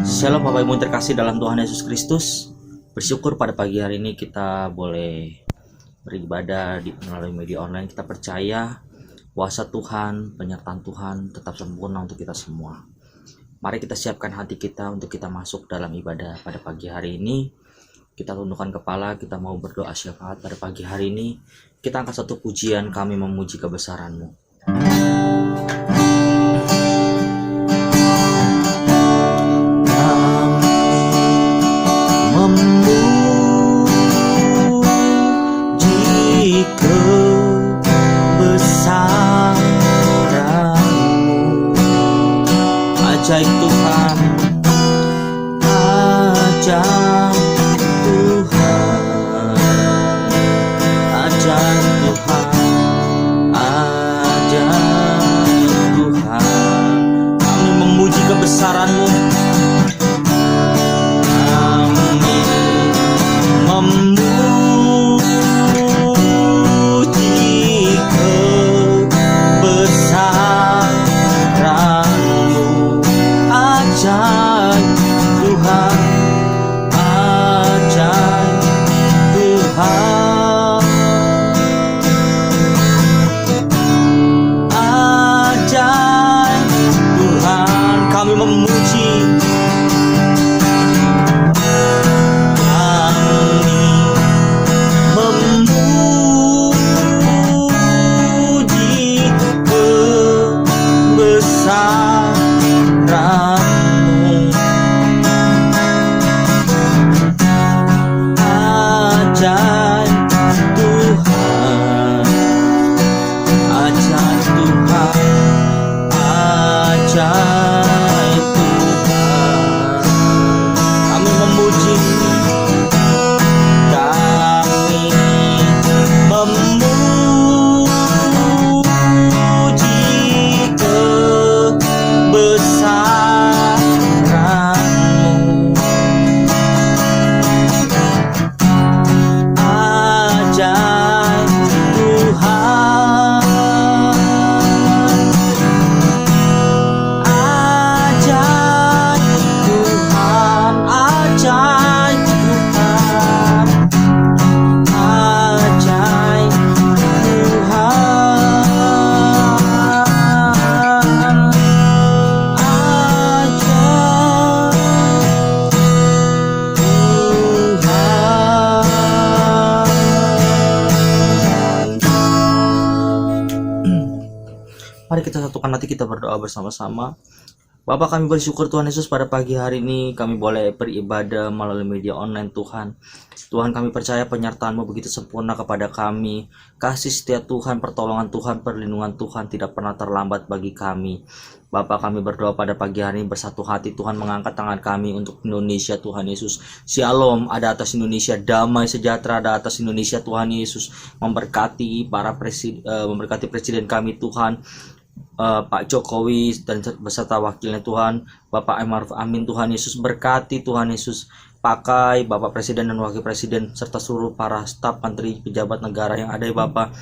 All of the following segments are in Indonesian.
Shalom Bapak Ibu terkasih dalam Tuhan Yesus Kristus. Bersyukur pada pagi hari ini kita boleh beribadah melalui media online. Kita percaya kuasa Tuhan, penyertaan Tuhan tetap sempurna untuk kita semua. Mari kita siapkan hati kita untuk kita masuk dalam ibadah pada pagi hari ini. Kita tundukkan kepala, kita mau berdoa syafaat pada pagi hari ini. Kita angkat satu pujian, kami memuji kebesaran-Mu. Ajaib Tuhan, ajaib Tuhan, ajaib Tuhan, ajaib Tuhan. Kami memuji kebesaran-Mu, kami memuji kebesaran-Mu. Ajaib Tuhan, ajaib Tuhan, ajaib Tuhan. Kami memuji, kebesaran-Mu. Ajaib Tuhan, ajaib Tuhan, ajaib Tuhan. Kami memuji, kami memuji kebesaran-Mu. Ajaib Tuhan, ajaib Tuhan, ajaib Tuhan, ajaib Mari kita satukan hati, kita berdoa bersama-sama. Bapa, kami bersyukur Tuhan Yesus pada pagi hari ini kami boleh beribadah melalui media online Tuhan. Tuhan, kami percaya penyertaan-Mu begitu sempurna kepada kami. Kasih setia Tuhan, pertolongan Tuhan, perlindungan Tuhan tidak pernah terlambat bagi kami. Bapak, kami berdoa pada pagi hari ini bersatu hati Tuhan, mengangkat tangan kami untuk Indonesia Tuhan Yesus. Shalom ada atas Indonesia, damai sejahtera ada atas Indonesia Tuhan Yesus. Memberkati memberkati presiden kami Tuhan, Pak Jokowi dan beserta wakilnya Tuhan, Bapak Ma'ruf Amin Tuhan Yesus. Berkati Tuhan Yesus, pakai Bapak Presiden dan Wakil Presiden serta seluruh para staf, menteri, pejabat negara yang ada ya Bapak.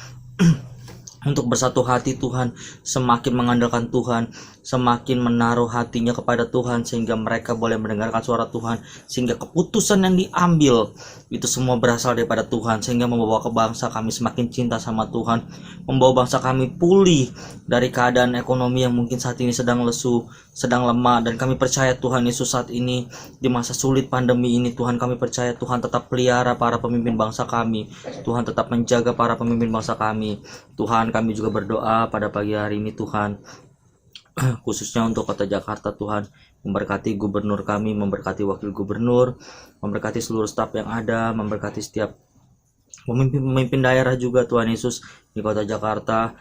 Untuk bersatu hati Tuhan, semakin mengandalkan Tuhan, semakin menaruh hatinya kepada Tuhan, sehingga mereka boleh mendengarkan suara Tuhan, sehingga keputusan yang diambil itu semua berasal daripada Tuhan, sehingga membawa ke bangsa kami semakin cinta sama Tuhan, membawa bangsa kami pulih dari keadaan ekonomi yang mungkin saat ini sedang lesu, sedang lemah. Dan kami percaya Tuhan Yesus, saat ini di masa sulit pandemi ini Tuhan, kami percaya Tuhan tetap pelihara para pemimpin bangsa kami, Tuhan tetap menjaga para pemimpin bangsa kami. Tuhan, kami juga berdoa pada pagi hari ini Tuhan, khususnya untuk Kota Jakarta Tuhan, memberkati gubernur kami, memberkati wakil gubernur, memberkati seluruh staf yang ada, memberkati setiap pemimpin daerah juga Tuhan Yesus di Kota Jakarta.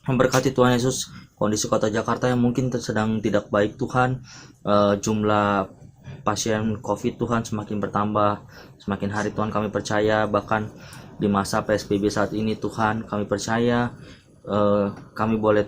Memberkati Tuhan Yesus kondisi Kota Jakarta yang mungkin sedang tidak baik Tuhan. Jumlah pasien COVID Tuhan semakin bertambah, semakin hari Tuhan. Kami percaya bahkan di masa PSBB saat ini Tuhan, kami percaya kami boleh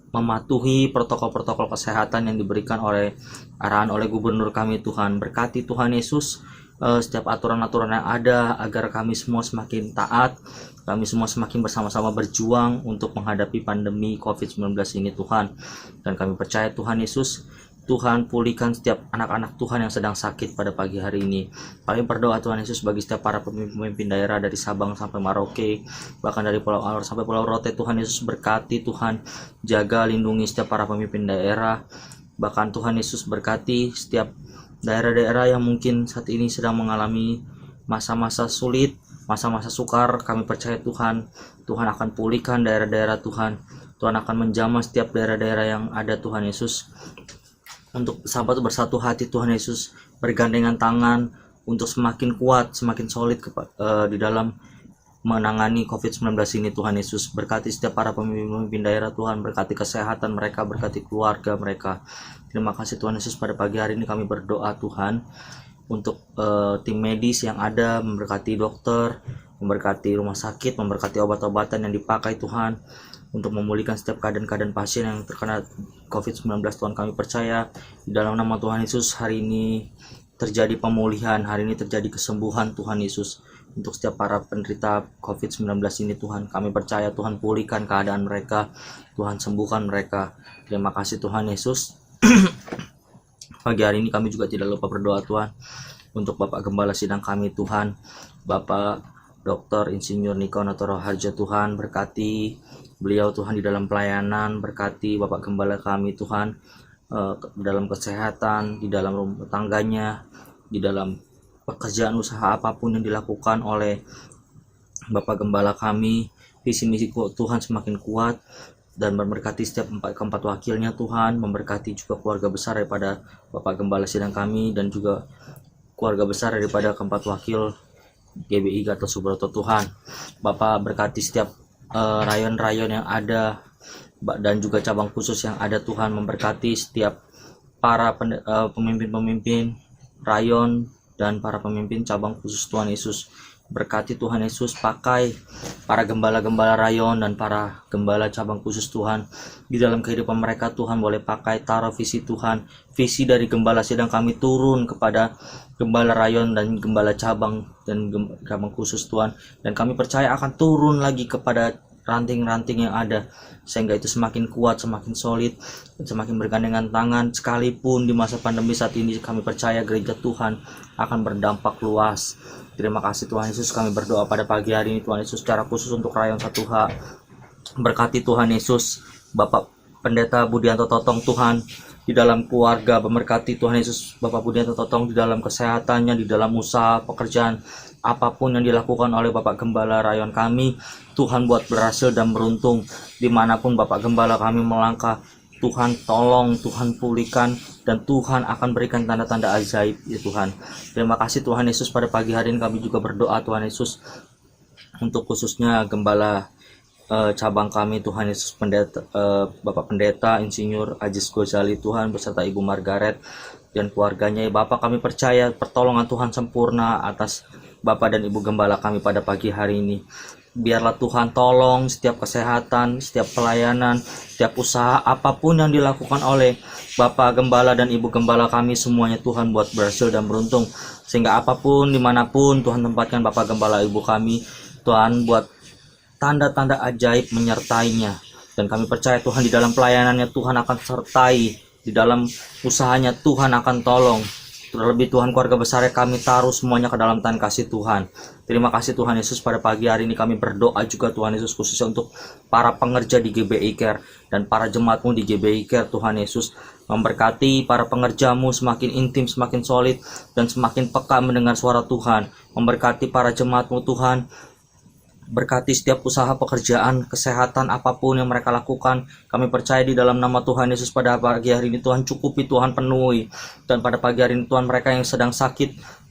mematuhi protokol-protokol kesehatan yang diberikan oleh arahan oleh gubernur kami Tuhan. Berkati Tuhan Yesus setiap aturan-aturan yang ada, agar kami semua semakin taat, kami semua semakin bersama-sama berjuang untuk menghadapi pandemi COVID-19 ini Tuhan. Dan kami percaya Tuhan Yesus, Tuhan, pulihkan setiap anak-anak Tuhan yang sedang sakit pada pagi hari ini. Kami berdoa Tuhan Yesus bagi setiap para pemimpin daerah dari Sabang sampai Merauke, bahkan dari Pulau Alor sampai Pulau Rote. Tuhan Yesus berkati, Tuhan jaga, lindungi setiap para pemimpin daerah. Bahkan Tuhan Yesus berkati setiap daerah-daerah yang mungkin saat ini sedang mengalami masa-masa sulit, masa-masa sukar. Kami percaya Tuhan akan pulihkan daerah-daerah Tuhan. Tuhan akan menjamah setiap daerah-daerah yang ada Tuhan Yesus. Untuk sahabat bersatu hati Tuhan Yesus, bergandengan tangan untuk semakin kuat, semakin solid di dalam menangani COVID-19 ini. Tuhan Yesus berkati setiap para pemimpin daerah Tuhan, berkati kesehatan mereka, berkati keluarga mereka. Terima kasih Tuhan Yesus, pada pagi hari ini kami berdoa Tuhan untuk tim medis yang ada, memberkati dokter, memberkati rumah sakit, memberkati obat-obatan yang dipakai Tuhan untuk memulihkan setiap keadaan-keadaan pasien yang terkena COVID-19. Tuhan, kami percaya di dalam nama Tuhan Yesus hari ini terjadi pemulihan, hari ini terjadi kesembuhan Tuhan Yesus untuk setiap para penderita COVID-19 ini. Tuhan, kami percaya Tuhan pulihkan keadaan mereka, Tuhan sembuhkan mereka. Terima kasih Tuhan Yesus. Pagi hari ini kami juga tidak lupa berdoa Tuhan untuk Bapak Gembala Sidang kami Tuhan, Bapak Dr. Insinyur Niko Natoro Harja. Tuhan, berkati beliau Tuhan di dalam pelayanan, berkati Bapak Gembala kami Tuhan dalam kesehatan, di dalam rumah tangganya, di dalam pekerjaan usaha apapun yang dilakukan oleh Bapak Gembala kami. Visi misi Tuhan semakin kuat, dan memberkati setiap keempat wakilnya Tuhan, memberkati juga keluarga besar daripada Bapak Gembala Sidang kami, dan juga keluarga besar daripada keempat wakil GBI Gatot Subroto. Tuhan, Bapak berkati setiap rayon-rayon yang ada dan juga cabang khusus yang ada Tuhan, memberkati setiap para pemimpin-pemimpin rayon dan para pemimpin cabang khusus Tuhan Yesus. Berkati Tuhan Yesus, pakai para gembala-gembala rayon dan para gembala cabang khusus Tuhan di dalam kehidupan mereka. Tuhan boleh pakai, taruh visi Tuhan, visi dari Gembala Sidang kami turun kepada gembala rayon dan gembala cabang dan cabang khusus Tuhan, dan kami percaya akan turun lagi kepada ranting-ranting yang ada, sehingga itu semakin kuat, semakin solid, dan semakin bergandengan tangan. Sekalipun di masa pandemi saat ini, kami percaya gereja Tuhan akan berdampak luas. Terima kasih Tuhan Yesus, kami berdoa pada pagi hari ini Tuhan Yesus, secara khusus untuk Rayon 1H. Berkati Tuhan Yesus Bapak Pendeta Budianto Totong Tuhan di dalam keluarga, memberkati Tuhan Yesus Bapak Budianto Totong di dalam kesehatannya, di dalam usaha pekerjaan apapun yang dilakukan oleh Bapak Gembala Rayon kami. Tuhan buat berhasil dan beruntung dimanapun Bapak Gembala kami melangkah. Tuhan tolong, Tuhan pulihkan, dan Tuhan akan berikan tanda-tanda ajaib ya Tuhan. Terima kasih Tuhan Yesus, pada pagi hari ini kami juga berdoa Tuhan Yesus untuk khususnya Gembala cabang kami Tuhan Yesus, Bapak Pendeta Insinyur Ajis Gozali Tuhan, beserta Ibu Margaret dan keluarganya. Bapak, kami percaya pertolongan Tuhan sempurna atas Bapak dan Ibu Gembala kami pada pagi hari ini. Biarlah Tuhan tolong setiap kesehatan, setiap pelayanan, setiap usaha apapun yang dilakukan oleh Bapak Gembala dan Ibu Gembala kami, semuanya Tuhan buat berhasil dan beruntung, sehingga apapun dimanapun Tuhan tempatkan Bapak Gembala Ibu kami, Tuhan buat tanda-tanda ajaib menyertainya. Dan kami percaya Tuhan di dalam pelayanannya Tuhan akan sertai, di dalam usahanya Tuhan akan tolong. Terlebih Tuhan, keluarga besarnya kami taruh semuanya ke dalam tangan kasih Tuhan. Terima kasih Tuhan Yesus, pada pagi hari ini kami berdoa juga Tuhan Yesus, khususnya untuk para pengerja di GBI Care dan para jemaatmu di GBI Care. Tuhan Yesus memberkati para pengerjamu semakin intim, semakin solid, dan semakin peka mendengar suara Tuhan. Memberkati para jemaatmu Tuhan, berkati setiap usaha pekerjaan, kesehatan apapun yang mereka lakukan. Kami percaya di dalam nama Tuhan Yesus, pada pagi hari ini Tuhan cukupi, Tuhan penuhi. Dan pada pagi hari ini Tuhan, mereka yang sedang sakit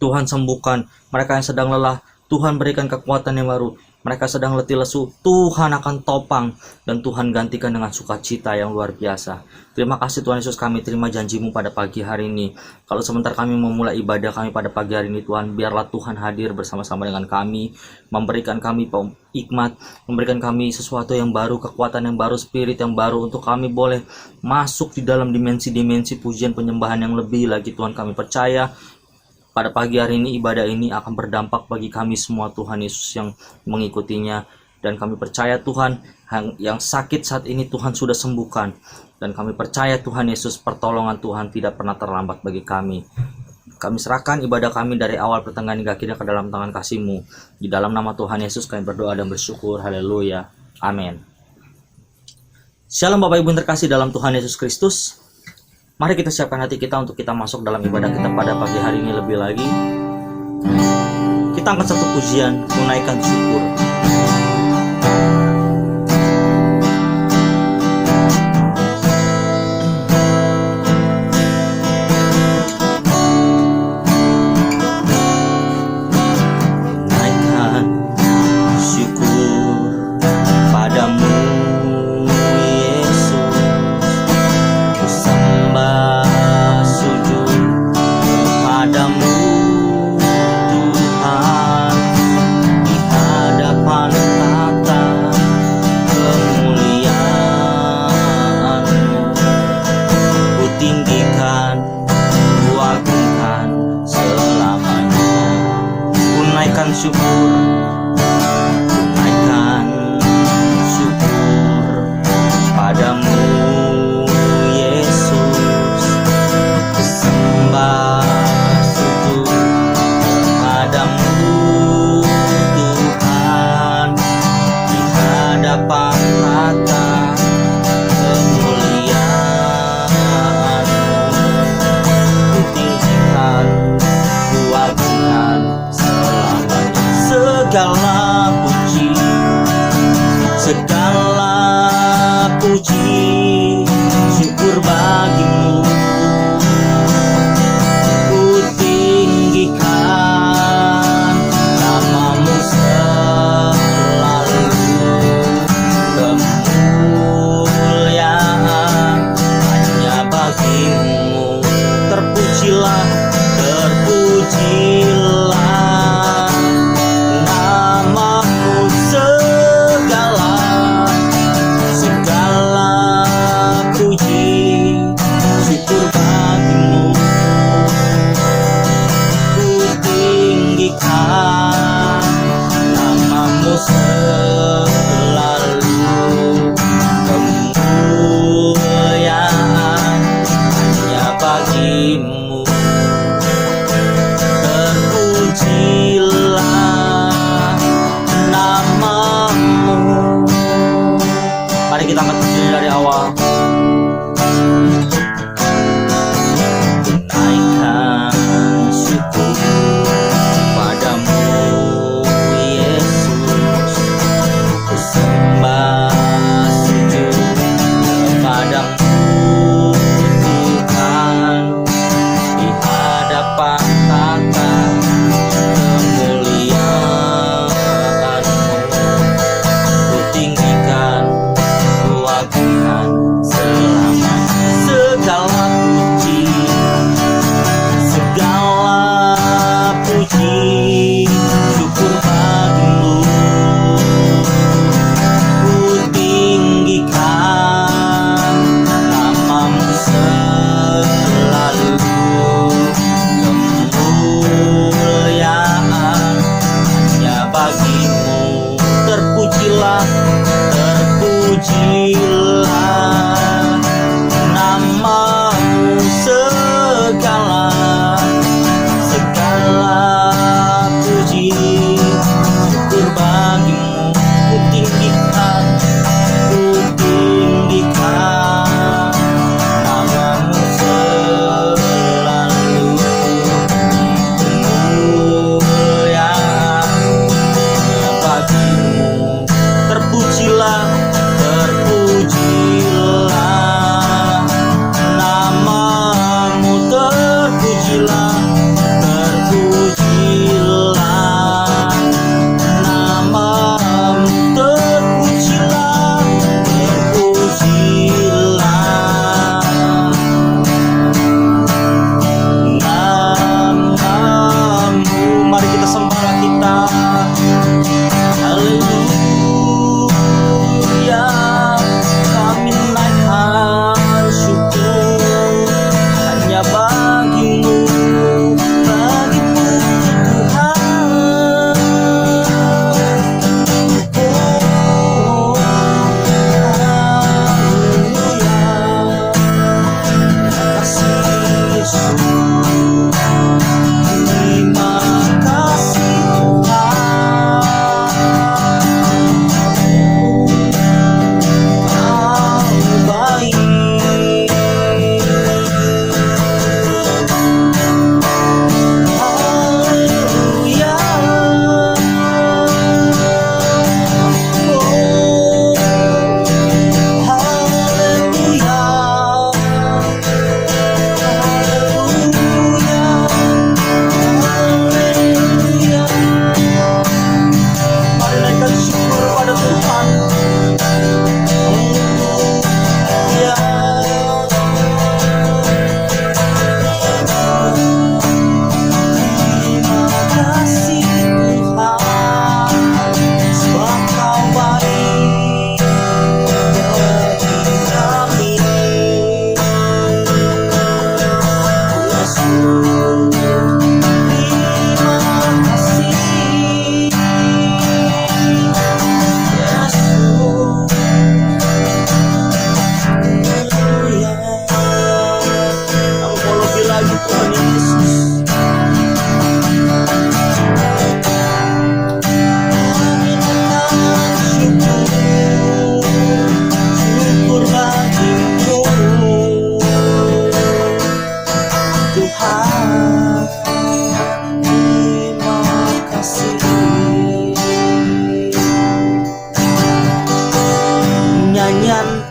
Tuhan sembuhkan, mereka yang sedang lelah Tuhan berikan kekuatan yang baru, mereka sedang letih lesu Tuhan akan topang, dan Tuhan gantikan dengan sukacita yang luar biasa. Terima kasih Tuhan Yesus, kami terima janji-Mu pada pagi hari ini. Kalau sebentar kami memulai ibadah kami pada pagi hari ini Tuhan, biarlah Tuhan hadir bersama-sama dengan kami, memberikan kami hikmat, memberikan kami sesuatu yang baru, kekuatan yang baru, spirit yang baru, untuk kami boleh masuk di dalam dimensi-dimensi pujian penyembahan yang lebih lagi. Tuhan, kami percaya pada pagi hari ini ibadah ini akan berdampak bagi kami semua Tuhan Yesus yang mengikutinya. Dan kami percaya Tuhan, yang sakit saat ini Tuhan sudah sembuhkan. Dan kami percaya Tuhan Yesus, pertolongan Tuhan tidak pernah terlambat bagi kami. Kami serahkan ibadah kami dari awal pertengahan hingga akhirnya ke dalam tangan kasih-Mu. Di dalam nama Tuhan Yesus kami berdoa dan bersyukur. Haleluya. Amin. Shalom Bapak Ibu yang terkasih dalam Tuhan Yesus Kristus. Mari kita siapkan hati kita untuk kita masuk dalam ibadah kita pada pagi hari ini lebih lagi. Kita angkat satu pujian, menaikkan syukur.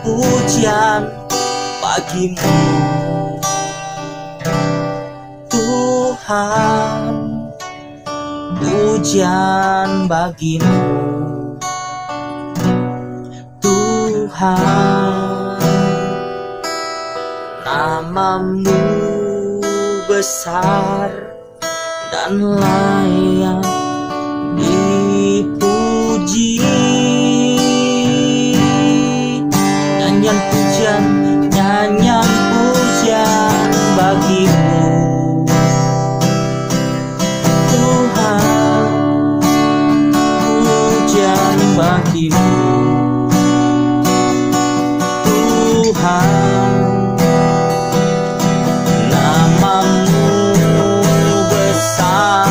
pujian bagimu, Tuhan. Pujian bagimu, Tuhan. Namamu besar dan layak dipuji. Nyanyian pujian bagimu, Tuhan. Pujian bagimu, Tuhan. Namamu besar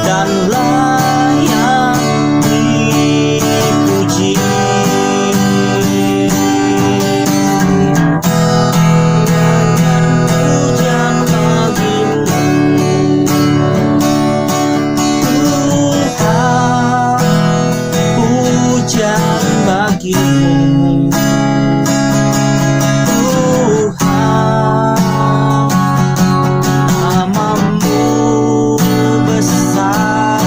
dan layak dipuji. Pujian bagimu, Tuhan. Pujian bagimu, Tuhan. Namamu besar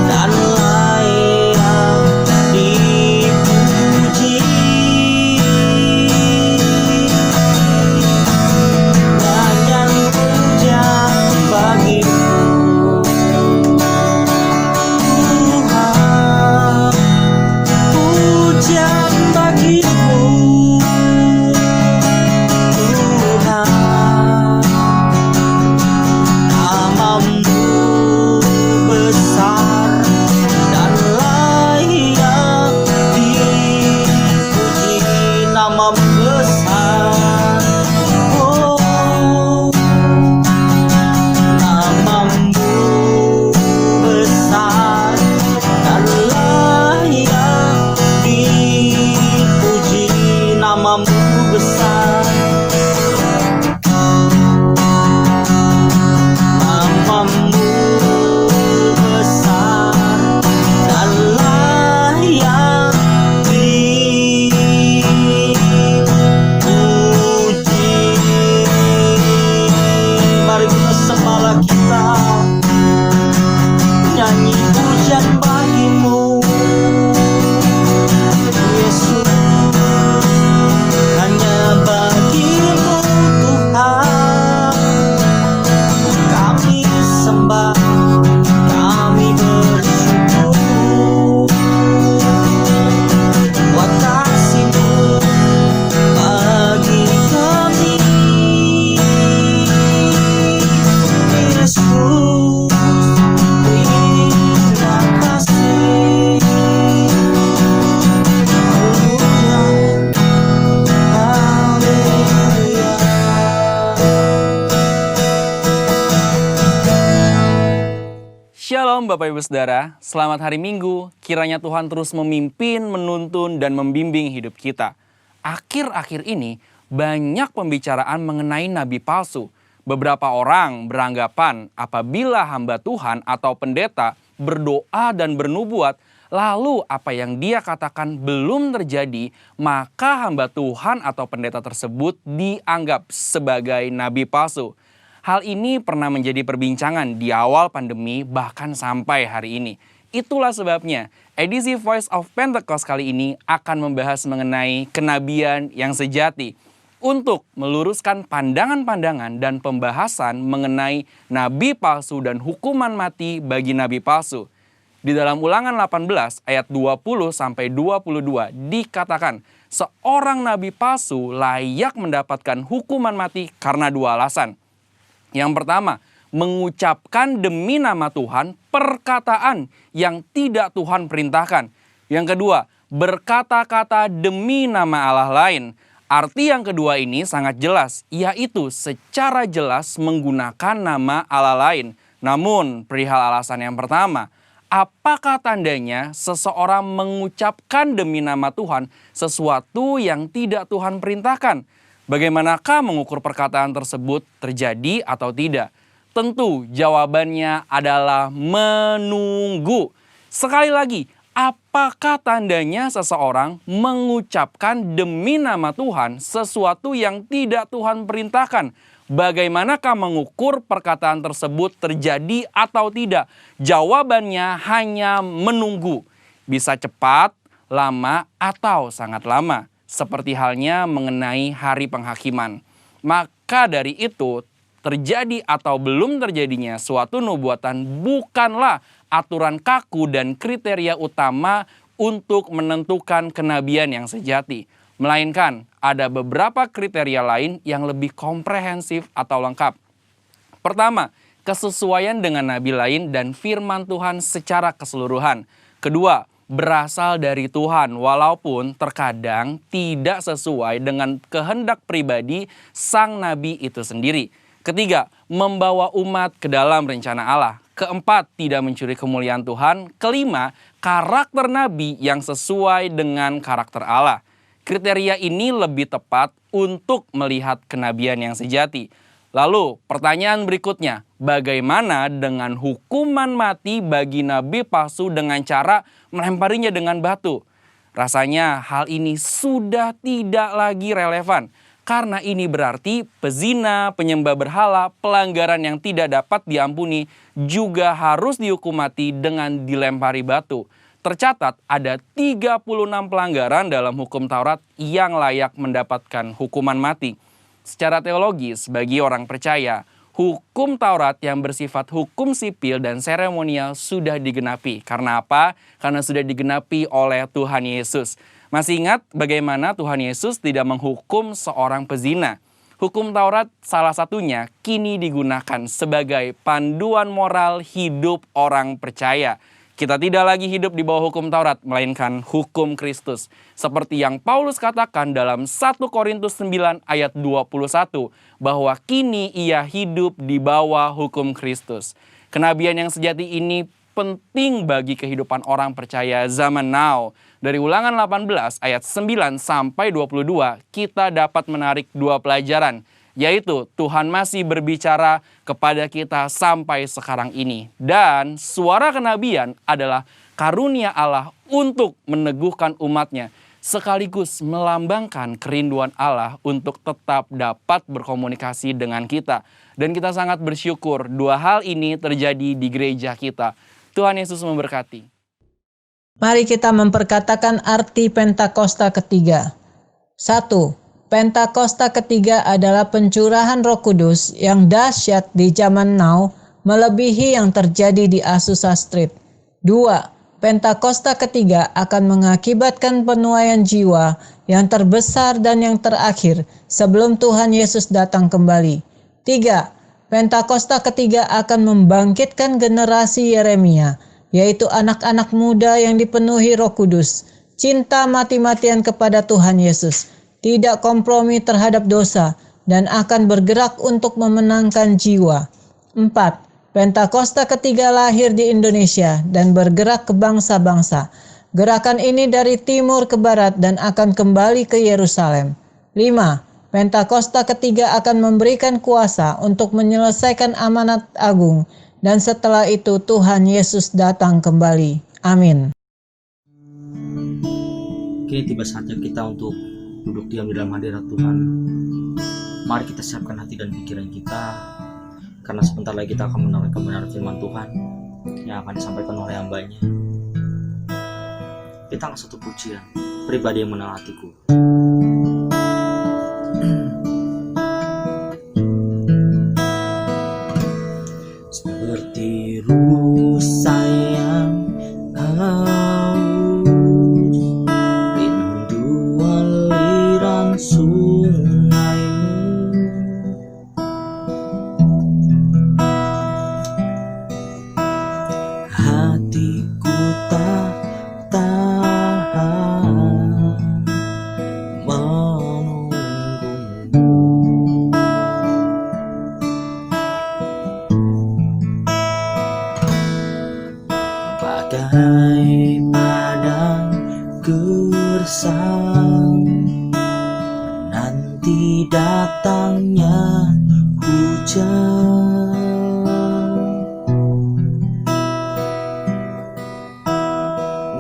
dan layak dipuji. Nyanyian pujian bagimu, Tuhan. Pujian bagimu, Tuhan. Namamu besar dan layak dipuji. Namamu besar, oh. Namamu besar dan layak dipuji. Namamu besar, namamu besar dan layak dipuji. Mari kita sembahlah, kita nyanyi pujian bagimu, Yesus. Hanya bagimu, Tuhan, kami sembah, kami bersyukur buat kasih-Mu bagi kami, Yesus. Terima kasih. Haleluya. Shalom Bapak Ibu Saudara, selamat hari Minggu. Kiranya Tuhan terus memimpin, menuntun, dan membimbing hidup kita. Akhir-akhir ini banyak pembicaraan mengenai nabi palsu. Beberapa orang beranggapan apabila hamba Tuhan atau pendeta berdoa dan bernubuat, lalu apa yang dia katakan belum terjadi, maka hamba Tuhan atau pendeta tersebut dianggap sebagai nabi palsu. Hal ini pernah menjadi perbincangan di awal pandemi bahkan sampai hari ini. Itulah sebabnya edisi Voice of Pentecost kali ini akan membahas mengenai kenabian yang sejati. Untuk meluruskan pandangan-pandangan dan pembahasan mengenai nabi palsu dan hukuman mati bagi nabi palsu. Di dalam Ulangan 18 ayat 20-22 dikatakan, seorang nabi palsu layak mendapatkan hukuman mati karena dua alasan. Yang pertama, mengucapkan demi nama Tuhan perkataan yang tidak Tuhan perintahkan. Yang kedua, berkata-kata demi nama Allah lain. Arti yang kedua ini sangat jelas, yaitu secara jelas menggunakan nama Allah lain. Namun, perihal alasan yang pertama, apakah tandanya seseorang mengucapkan demi nama Tuhan sesuatu yang tidak Tuhan perintahkan? Bagaimanakah mengukur perkataan tersebut terjadi atau tidak? Tentu jawabannya adalah menunggu. Sekali lagi, apakah tandanya seseorang mengucapkan demi nama Tuhan sesuatu yang tidak Tuhan perintahkan? Bagaimanakah mengukur perkataan tersebut terjadi atau tidak? Jawabannya hanya menunggu. Bisa cepat, lama, atau sangat lama. Seperti halnya mengenai hari penghakiman. Maka dari itu, terjadi atau belum terjadinya suatu nubuatan bukanlah aturan kaku dan kriteria utama untuk menentukan kenabian yang sejati. Melainkan ada beberapa kriteria lain yang lebih komprehensif atau lengkap. Pertama, kesesuaian dengan nabi lain dan firman Tuhan secara keseluruhan. Kedua, berasal dari Tuhan walaupun terkadang tidak sesuai dengan kehendak pribadi sang nabi itu sendiri. Ketiga, membawa umat ke dalam rencana Allah. Keempat, tidak mencuri kemuliaan Tuhan. Kelima, karakter nabi yang sesuai dengan karakter Allah. Kriteria ini lebih tepat untuk melihat kenabian yang sejati. Lalu, pertanyaan berikutnya, bagaimana dengan hukuman mati bagi nabi palsu dengan cara melemparinya dengan batu? Rasanya hal ini sudah tidak lagi relevan. Karena ini berarti pezina, penyembah berhala, pelanggaran yang tidak dapat diampuni juga harus dihukum mati dengan dilempari batu. Tercatat ada 36 pelanggaran dalam hukum Taurat yang layak mendapatkan hukuman mati. Secara teologis, bagi orang percaya, hukum Taurat yang bersifat hukum sipil dan seremonial sudah digenapi. Karena apa? Karena sudah digenapi oleh Tuhan Yesus. Masih ingat bagaimana Tuhan Yesus tidak menghukum seorang pezina? Hukum Taurat salah satunya kini digunakan sebagai panduan moral hidup orang percaya. Kita tidak lagi hidup di bawah hukum Taurat, melainkan hukum Kristus. Seperti yang Paulus katakan dalam 1 Korintus 9 ayat 21, bahwa kini ia hidup di bawah hukum Kristus. Kenabian yang sejati ini penting bagi kehidupan orang percaya zaman now. Dari Ulangan 18 ayat 9 sampai 22, kita dapat menarik dua pelajaran, yaitu Tuhan masih berbicara kepada kita sampai sekarang ini. Dan suara kenabian adalah karunia Allah untuk meneguhkan umatnya, sekaligus melambangkan kerinduan Allah untuk tetap dapat berkomunikasi dengan kita. Dan kita sangat bersyukur dua hal ini terjadi di gereja kita. Tuhan Yesus memberkati. Mari kita memperkatakan arti Pentakosta ketiga. 1. Pentakosta ketiga adalah pencurahan Roh Kudus yang dahsyat di zaman now, melebihi yang terjadi di Azusa Street. 2. Pentakosta ketiga akan mengakibatkan penuaian jiwa yang terbesar dan yang terakhir sebelum Tuhan Yesus datang kembali. 3. Pentakosta ketiga akan membangkitkan generasi Yeremia, yaitu anak-anak muda yang dipenuhi Roh Kudus, cinta mati-matian kepada Tuhan Yesus, tidak kompromi terhadap dosa, dan akan bergerak untuk memenangkan jiwa. 4. Pentakosta ketiga lahir di Indonesia dan bergerak ke bangsa-bangsa. Gerakan ini dari timur ke barat dan akan kembali ke Yerusalem. 5. Pentakosta ketiga akan memberikan kuasa untuk menyelesaikan amanat agung, dan setelah itu Tuhan Yesus datang kembali. Amin. Kini tiba saatnya kita untuk duduk diam di dalam hadirat Tuhan. Mari kita siapkan hati dan pikiran kita, karena sebentar lagi kita akan mendengar kebenaran firman Tuhan yang akan disampaikan oleh hamba-Nya. Kita angkat satu pujian, pribadi yang mengenal hatiku. Seperti rusa yang haus, rindu aliran sungaimu. Hatiku tak tahan menunggumu. Bagai padang gersang menanti datangnya hujan.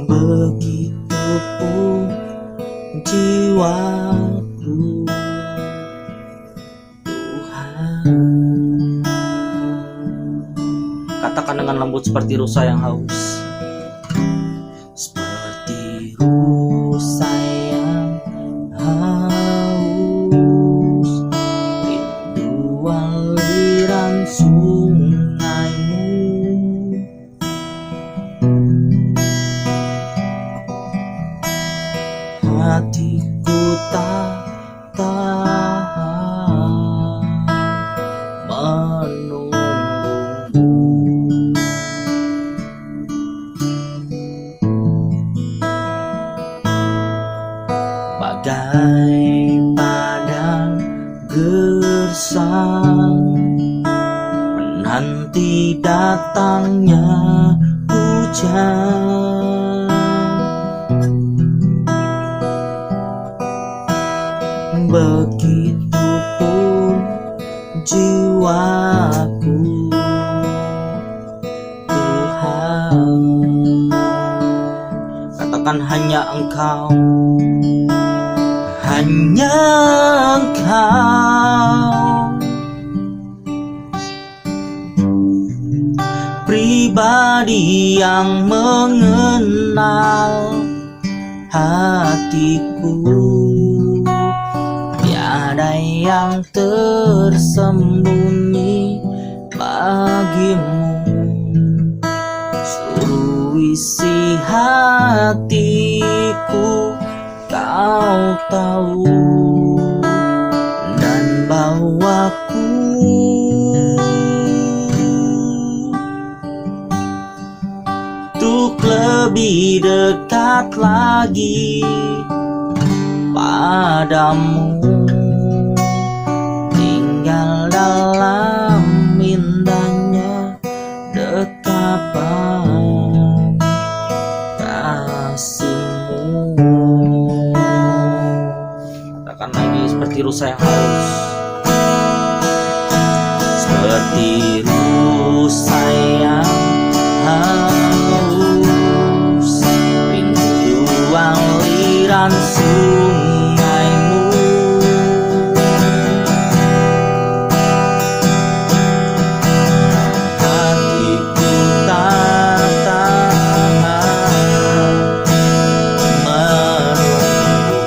Begitu jiwaku, Tuhan. Katakan dengan lembut seperti rusa yang haus. Seperti rusa yang haus, rindu aliran sungaimu. Hatiku tak tahan menunggumu. Bagai padang gersang menanti datangnya hujan, begitupun jiwaku, Tuhan. Katakan hanya Engkau, hanya Engkau, pribadi yang mengenal hatiku. Tiada yang tersembunyi bagimu, seluruh isi hatiku Kau tahu, dan bawaku untuk lebih dekat lagi padamu, tinggal dalam indahnya dekapan kasih-Mu. Katakan lagi, seperti rusa yang haus, seperti rusa yang haus, rindu aliran sungaimu. Hatiku tak tahan menunggumu.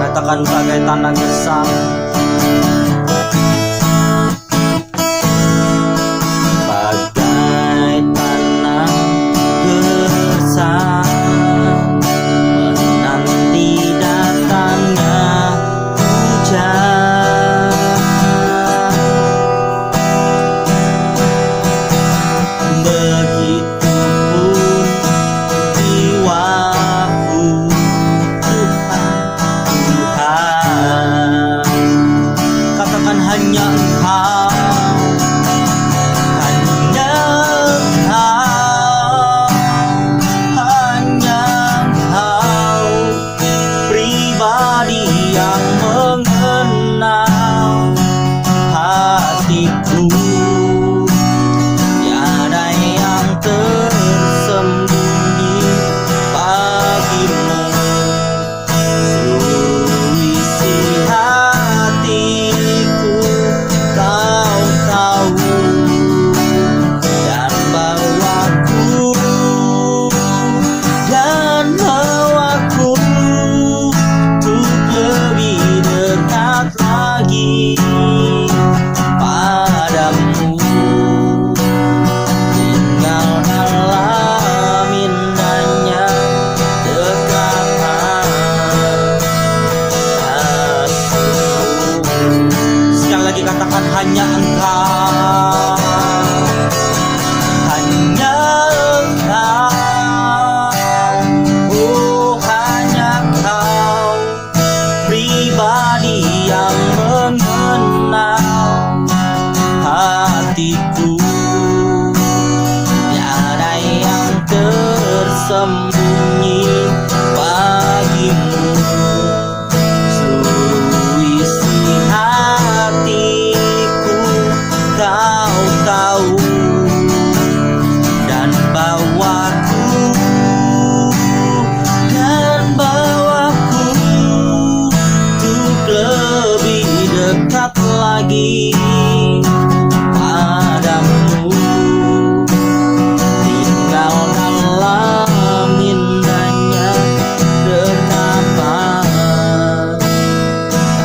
Katakan bagai tanah gersang, bagai tanah gersang menanti datangnya hujan, begitupun jiwaku, Tuhan, Tuhan. Katakan hanya Engkau, hanya Engkau, hanya Engkau, pribadi yang mengenal hatiku. Tiada yang tersembunyi bagimu, seluruh isi hatiku Kau tahu, dan bawaku untuk lebih dekat lagi padamu, tinggal dalam indahnya dekapan kasih-Mu. Sekali lagi katakan hanya Engkau, hanya Engkau, oh hanya Engkau, pribadi yang mengenal hatiku. Tiada yang tersembunyi bagimu, seluruh isi hatiku Kau tahu, dan bawaku diri padamu, tinggal dalam indahnya dekapan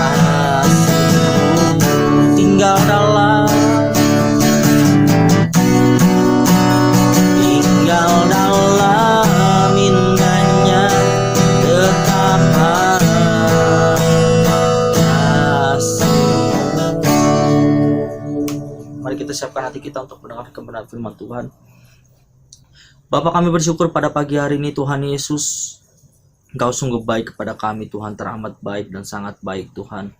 kasih-Mu, tinggal dalam indahnya dekapan kasih-Mu. Mari kita siapkan hati kita untuk mendengar kebenaran firman Tuhan. Bapa, kami bersyukur pada pagi hari ini Tuhan Yesus, Engkau sungguh baik kepada kami Tuhan, teramat baik dan sangat baik Tuhan.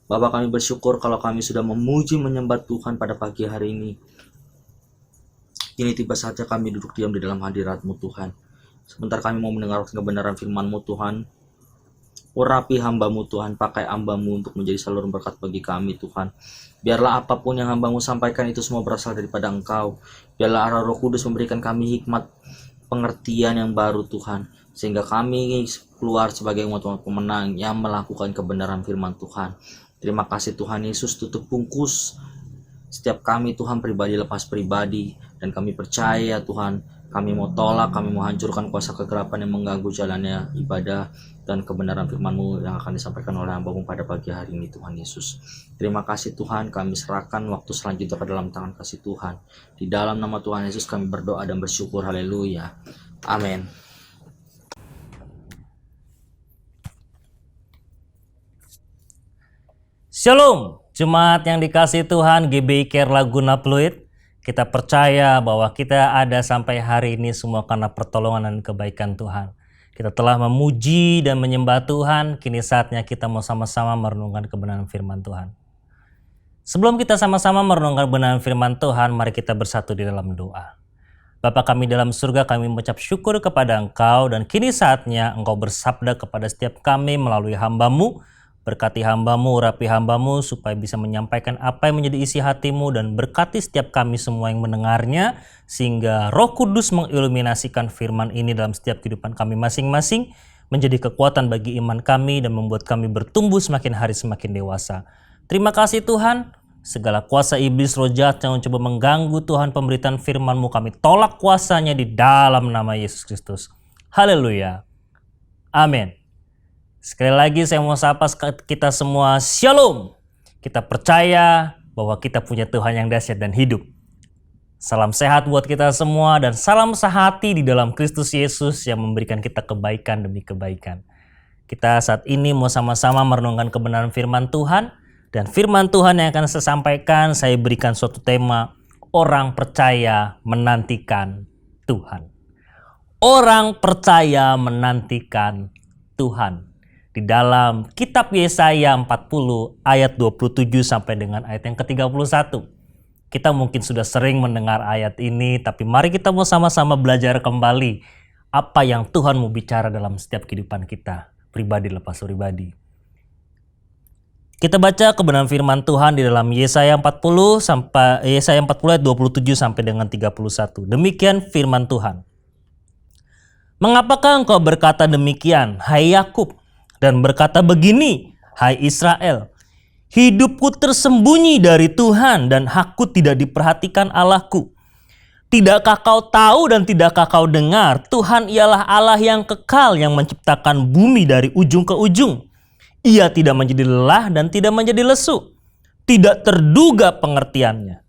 Bapa, kami bersyukur kalau kami sudah memuji menyembah Tuhan pada pagi hari ini. Kini tiba saatnya kami duduk diam di dalam hadirat-Mu Tuhan. Sebentar kami mau mendengar kebenaran firman-Mu Tuhan. Urapi hamba-Mu Tuhan, pakai hamba-Mu untuk menjadi saluran berkat bagi kami Tuhan. Biarlah apapun yang hamba-Mu sampaikan itu semua berasal daripada Engkau. Biarlah arah Roh Kudus memberikan kami hikmat pengertian yang baru Tuhan, sehingga kami keluar sebagai umat-umat pemenang yang melakukan kebenaran firman Tuhan. Terima kasih Tuhan Yesus, tutup bungkus setiap kami Tuhan, pribadi lepas pribadi, dan kami percaya Tuhan, kami mau tolak, kami mau hancurkan kuasa kegelapan yang mengganggu jalannya ibadah dan kebenaran firman-Mu yang akan disampaikan oleh hamba-Mu pada pagi hari ini Tuhan Yesus. Terima kasih Tuhan, kami serahkan waktu selanjutnya ke dalam tangan kasih Tuhan. Di dalam nama Tuhan Yesus kami berdoa dan bersyukur, haleluya, amin. Shalom, jemaat yang dikasihi Tuhan, GBI Care Laguna Pluit. Kita percaya bahwa kita ada sampai hari ini semua karena pertolongan dan kebaikan Tuhan. Kita telah memuji dan menyembah Tuhan, kini saatnya kita mau sama-sama merenungkan kebenaran firman Tuhan. Sebelum kita sama-sama merenungkan kebenaran firman Tuhan, mari kita bersatu di dalam doa. Bapa kami dalam surga, kami mengucap syukur kepada Engkau, dan kini saatnya Engkau bersabda kepada setiap kami melalui hamba-Mu. Berkati hamba-Mu, urapi hamba-Mu supaya bisa menyampaikan apa yang menjadi isi hati-Mu, dan berkati setiap kami semua yang mendengarnya sehingga Roh Kudus mengiluminasikan firman ini dalam setiap kehidupan kami masing-masing, menjadi kekuatan bagi iman kami dan membuat kami bertumbuh semakin hari semakin dewasa. Terima kasih Tuhan, segala kuasa iblis roh jahat yang mencoba mengganggu Tuhan pemberitaan firman-Mu, kami tolak kuasanya di dalam nama Yesus Kristus. Haleluya. Amin. Sekali lagi saya mau sapa kita semua, Shalom. Kita percaya bahwa kita punya Tuhan yang dahsyat dan hidup. Salam sehat buat kita semua dan salam sehati di dalam Kristus Yesus yang memberikan kita kebaikan demi kebaikan. Kita saat ini mau sama-sama merenungkan kebenaran firman Tuhan, dan firman Tuhan yang akan saya sampaikan, saya berikan suatu tema, orang percaya menantikan Tuhan. Orang percaya menantikan Tuhan. Di dalam kitab Yesaya 40 ayat 27 sampai dengan ayat yang ke-31. Kita mungkin sudah sering mendengar ayat ini, tapi mari kita mau sama-sama belajar kembali apa yang Tuhan mau bicara dalam setiap kehidupan kita, pribadi lepas pribadi. Kita baca kebenaran firman Tuhan di dalam Yesaya 40 ayat 27 sampai dengan 31. Demikian firman Tuhan. Mengapakah engkau berkata demikian, hai Yakub? Dan berkata begini, hai Israel, hidupku tersembunyi dari Tuhan dan hakku tidak diperhatikan Allahku. Tidakkah kau tahu dan tidakkah kau dengar, Tuhan ialah Allah yang kekal yang menciptakan bumi dari ujung ke ujung. Ia tidak menjadi lelah dan tidak menjadi lesu, tidak terduga pengertiannya.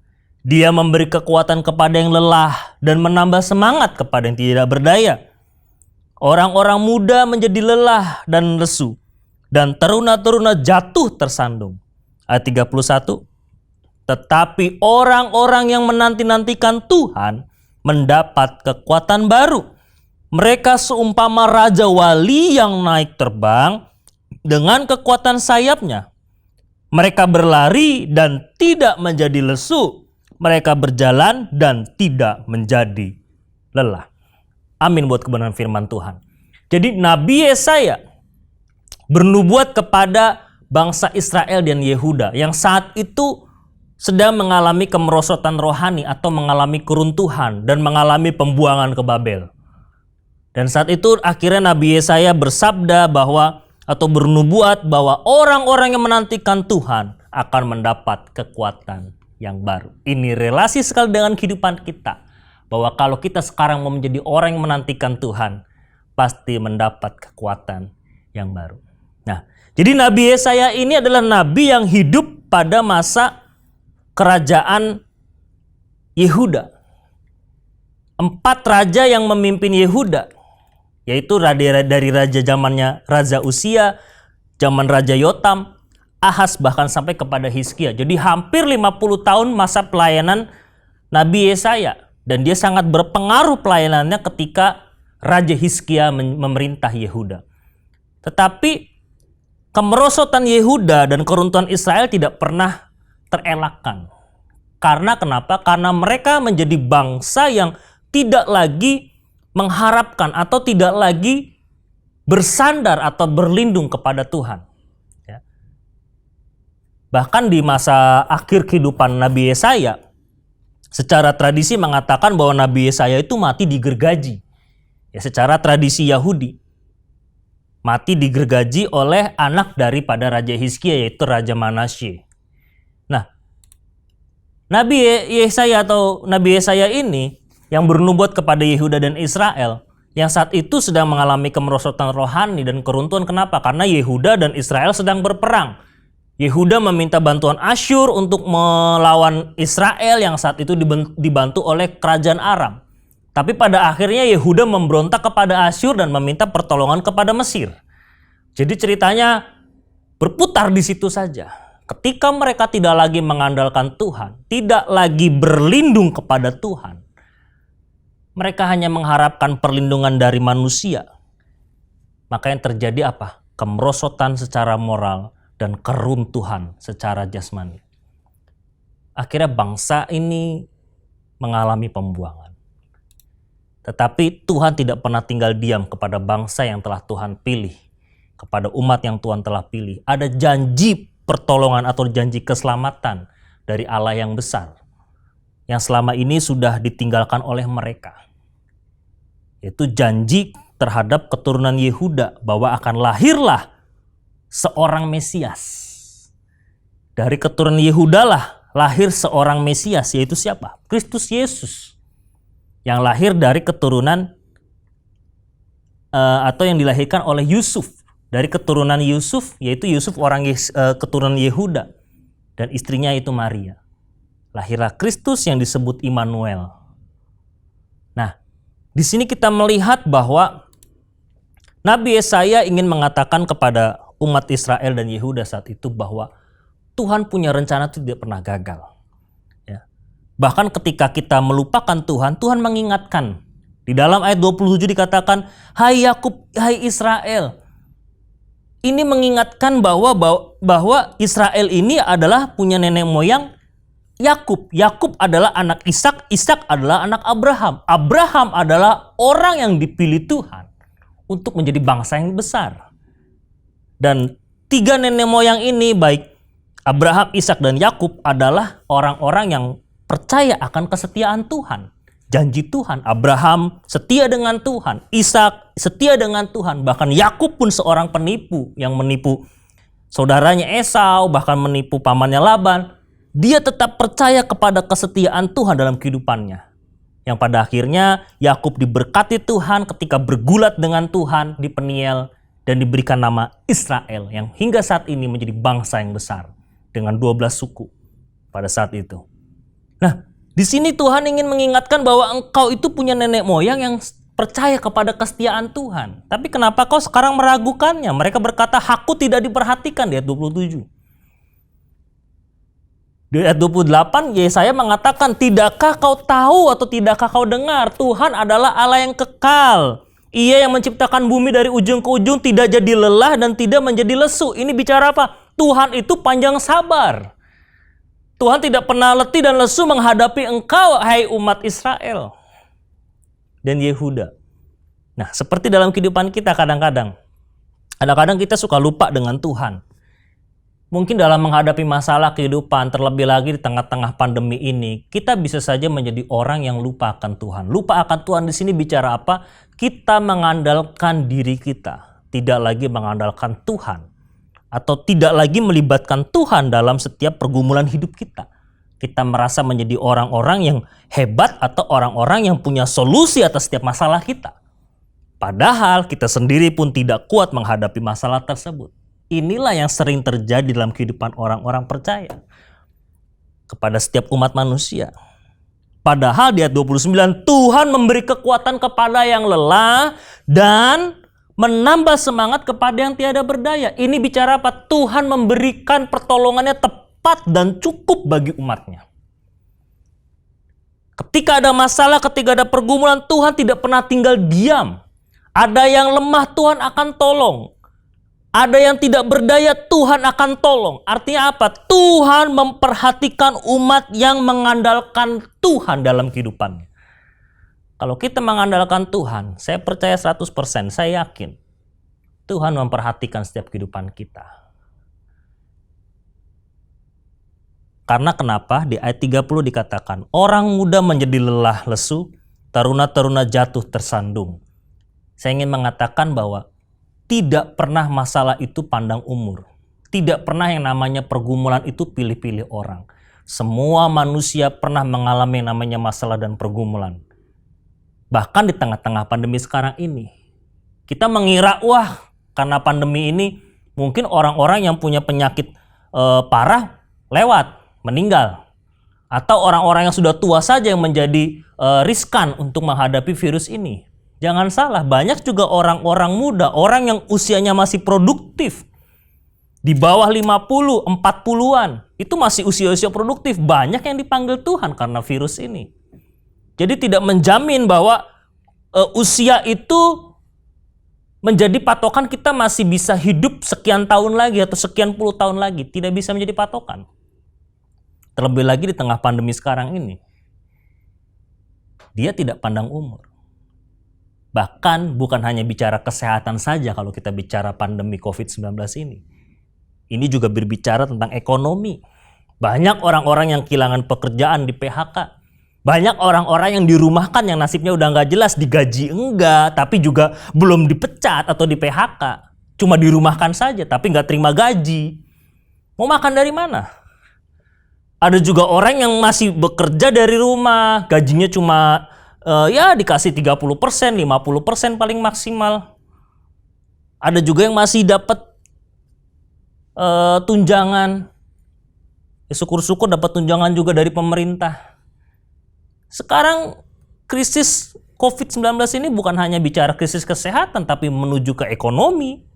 Dia memberi kekuatan kepada yang lelah dan menambah semangat kepada yang tidak berdaya. Orang-orang muda menjadi lelah dan lesu, dan teruna-teruna jatuh tersandung. Ayat 31. Tetapi orang-orang yang menanti-nantikan Tuhan mendapat kekuatan baru. Mereka seumpama raja wali yang naik terbang dengan kekuatan sayapnya. Mereka berlari dan tidak menjadi lesu. Mereka berjalan dan tidak menjadi lelah. Amin buat kebenaran firman Tuhan. Jadi Nabi Yesaya bernubuat kepada bangsa Israel dan Yehuda yang saat itu sedang mengalami kemerosotan rohani atau mengalami keruntuhan dan mengalami pembuangan ke Babel. Dan saat itu akhirnya Nabi Yesaya bersabda bahwa atau bernubuat bahwa orang-orang yang menantikan Tuhan akan mendapat kekuatan yang baru. Ini relasi sekali dengan kehidupan kita. Bahwa kalau kita sekarang mau menjadi orang yang menantikan Tuhan, pasti mendapat kekuatan yang baru. Nah, jadi Nabi Yesaya ini adalah nabi yang hidup pada masa kerajaan Yehuda. 4 raja yang memimpin Yehuda, yaitu dari raja zamannya Raja Usia, zaman Raja Yotam, Ahaz, bahkan sampai kepada Hizkia. Jadi hampir 50 tahun masa pelayanan Nabi Yesaya. Dan dia sangat berpengaruh pelayanannya ketika Raja Hizkia memerintah Yehuda. Tetapi kemerosotan Yehuda dan keruntuhan Israel tidak pernah terelakkan. Karena kenapa? Karena mereka menjadi bangsa yang tidak lagi mengharapkan atau tidak lagi bersandar atau berlindung kepada Tuhan. Ya. Bahkan di masa akhir kehidupan Nabi Yesaya, secara tradisi mengatakan bahwa Nabi Yesaya itu mati digergaji. Ya, secara tradisi Yahudi, mati digergaji oleh anak daripada Raja Hizkia, yaitu Raja Manasye. Nah, Nabi Yesaya ini yang bernubuat kepada Yehuda dan Israel, yang saat itu sedang mengalami kemerosotan rohani dan keruntuhan. Kenapa? Karena Yehuda dan Israel sedang berperang. Yehuda meminta bantuan Asyur untuk melawan Israel yang saat itu dibantu oleh kerajaan Aram. Tapi pada akhirnya Yehuda memberontak kepada Asyur dan meminta pertolongan kepada Mesir. Jadi ceritanya berputar di situ saja. Ketika mereka tidak lagi mengandalkan Tuhan, tidak lagi berlindung kepada Tuhan, mereka hanya mengharapkan perlindungan dari manusia. Maka yang terjadi apa? Kemerosotan secara moral dan keruntuhan secara jasmani. Akhirnya bangsa ini mengalami pembuangan. Tetapi Tuhan tidak pernah tinggal diam kepada bangsa yang telah Tuhan pilih, kepada umat yang Tuhan telah pilih. Ada janji pertolongan atau janji keselamatan dari Allah yang besar, yang selama ini sudah ditinggalkan oleh mereka. Yaitu janji terhadap keturunan Yehuda bahwa akan lahirlah seorang Mesias. Dari keturunan Yehuda lah lahir seorang Mesias, yaitu siapa? Kristus Yesus. Yang lahir dari keturunan atau yang dilahirkan oleh Yusuf. Dari keturunan Yusuf, yaitu Yusuf orang keturunan Yehuda. Dan istrinya itu Maria. Lahirlah Kristus yang disebut Immanuel. Nah, di sini kita melihat bahwa Nabi Yesaya ingin mengatakan kepada umat Israel dan Yehuda saat itu bahwa Tuhan punya rencana itu tidak pernah gagal. Ya. Bahkan ketika kita melupakan Tuhan, Tuhan mengingatkan. Di dalam ayat 27 dikatakan, "Hai Yakub, hai Israel." Ini mengingatkan bahwa Israel ini adalah punya nenek moyang Yakub. Yakub adalah anak Ishak, Ishak adalah anak Abraham. Abraham adalah orang yang dipilih Tuhan untuk menjadi bangsa yang besar. Dan 3 nenek moyang ini, baik Abraham, Ishak, dan Yakub, adalah orang-orang yang percaya akan kesetiaan Tuhan. Janji Tuhan. Abraham setia dengan Tuhan, Ishak setia dengan Tuhan, bahkan Yakub pun seorang penipu yang menipu saudaranya Esau, bahkan menipu pamannya Laban. Dia tetap percaya kepada kesetiaan Tuhan dalam kehidupannya. Yang pada akhirnya Yakub diberkati Tuhan ketika bergulat dengan Tuhan di Peniel dan diberikan nama Israel yang hingga saat ini menjadi bangsa yang besar dengan 12 suku pada saat itu. Nah, di sini Tuhan ingin mengingatkan bahwa engkau itu punya nenek moyang yang percaya kepada kesetiaan Tuhan. Tapi kenapa kau sekarang meragukannya? Mereka berkata, hakku tidak diperhatikan, di ayat 27. Di ayat 28, Yesaya mengatakan, tidakkah kau tahu atau tidakkah kau dengar? Tuhan adalah Allah yang kekal. Ia yang menciptakan bumi dari ujung ke ujung, tidak jadi lelah dan tidak menjadi lesu. Ini bicara apa? Tuhan itu panjang sabar. Tuhan tidak pernah letih dan lesu menghadapi engkau, hai umat Israel dan Yehuda. Nah, seperti dalam kehidupan kita kadang-kadang kita suka lupa dengan Tuhan. Mungkin dalam menghadapi masalah kehidupan, terlebih lagi di tengah-tengah pandemi ini, kita bisa saja menjadi orang yang lupa akan Tuhan. Lupa akan Tuhan di sini bicara apa? Kita mengandalkan diri kita, tidak lagi mengandalkan Tuhan. atau tidak lagi melibatkan Tuhan dalam setiap pergumulan hidup kita. Kita merasa menjadi orang-orang yang hebat atau orang-orang yang punya solusi atas setiap masalah kita. Padahal kita sendiri pun tidak kuat menghadapi masalah tersebut. Inilah yang sering terjadi dalam kehidupan orang-orang percaya kepada setiap umat manusia. Padahal di ayat 29, Tuhan memberi kekuatan kepada yang lelah dan menambah semangat kepada yang tiada berdaya. Ini bicara apa? Tuhan memberikan pertolongannya tepat dan cukup bagi umatnya. Ketika ada masalah, ketika ada pergumulan, Tuhan tidak pernah tinggal diam. Ada yang lemah, Tuhan akan tolong. Ada yang tidak berdaya, Tuhan akan tolong. Artinya apa? Tuhan memperhatikan umat yang mengandalkan Tuhan dalam kehidupannya. Kalau kita mengandalkan Tuhan, saya percaya 100%, saya yakin Tuhan memperhatikan setiap kehidupan kita. Karena kenapa? Di ayat 30 dikatakan, orang muda menjadi lelah lesu, taruna-taruna jatuh tersandung. Saya ingin mengatakan bahwa tidak pernah masalah itu pandang umur. Tidak pernah yang namanya pergumulan itu pilih-pilih orang. Semua manusia pernah mengalami yang namanya masalah dan pergumulan. Bahkan di tengah-tengah pandemi sekarang ini. Kita mengira, wah karena pandemi ini mungkin orang-orang yang punya penyakit parah lewat, meninggal. Atau orang-orang yang sudah tua saja yang menjadi riskan untuk menghadapi virus ini. Jangan salah, banyak juga orang-orang muda, orang yang usianya masih produktif. Di bawah 50, 40-an. Itu masih usia-usia produktif. Banyak yang dipanggil Tuhan karena virus ini. Jadi tidak menjamin bahwa usia itu menjadi patokan kita masih bisa hidup sekian tahun lagi atau sekian puluh tahun lagi. Tidak bisa menjadi patokan. Terlebih lagi di tengah pandemi sekarang ini. Dia tidak pandang umur. Bahkan bukan hanya bicara kesehatan saja kalau kita bicara pandemi COVID-19 ini. Ini juga berbicara tentang ekonomi. Banyak orang-orang yang kehilangan pekerjaan di PHK. Banyak orang-orang yang dirumahkan yang nasibnya udah nggak jelas, digaji enggak, tapi juga belum dipecat atau di PHK. Cuma dirumahkan saja, tapi nggak terima gaji. Mau makan dari mana? Ada juga orang yang masih bekerja dari rumah, gajinya cuma ya dikasih 30%, 50% paling maksimal. Ada juga yang masih dapat tunjangan. Ya, syukur-syukur dapat tunjangan juga dari pemerintah. Sekarang krisis COVID-19 ini bukan hanya bicara krisis kesehatan, tapi menuju ke ekonomi.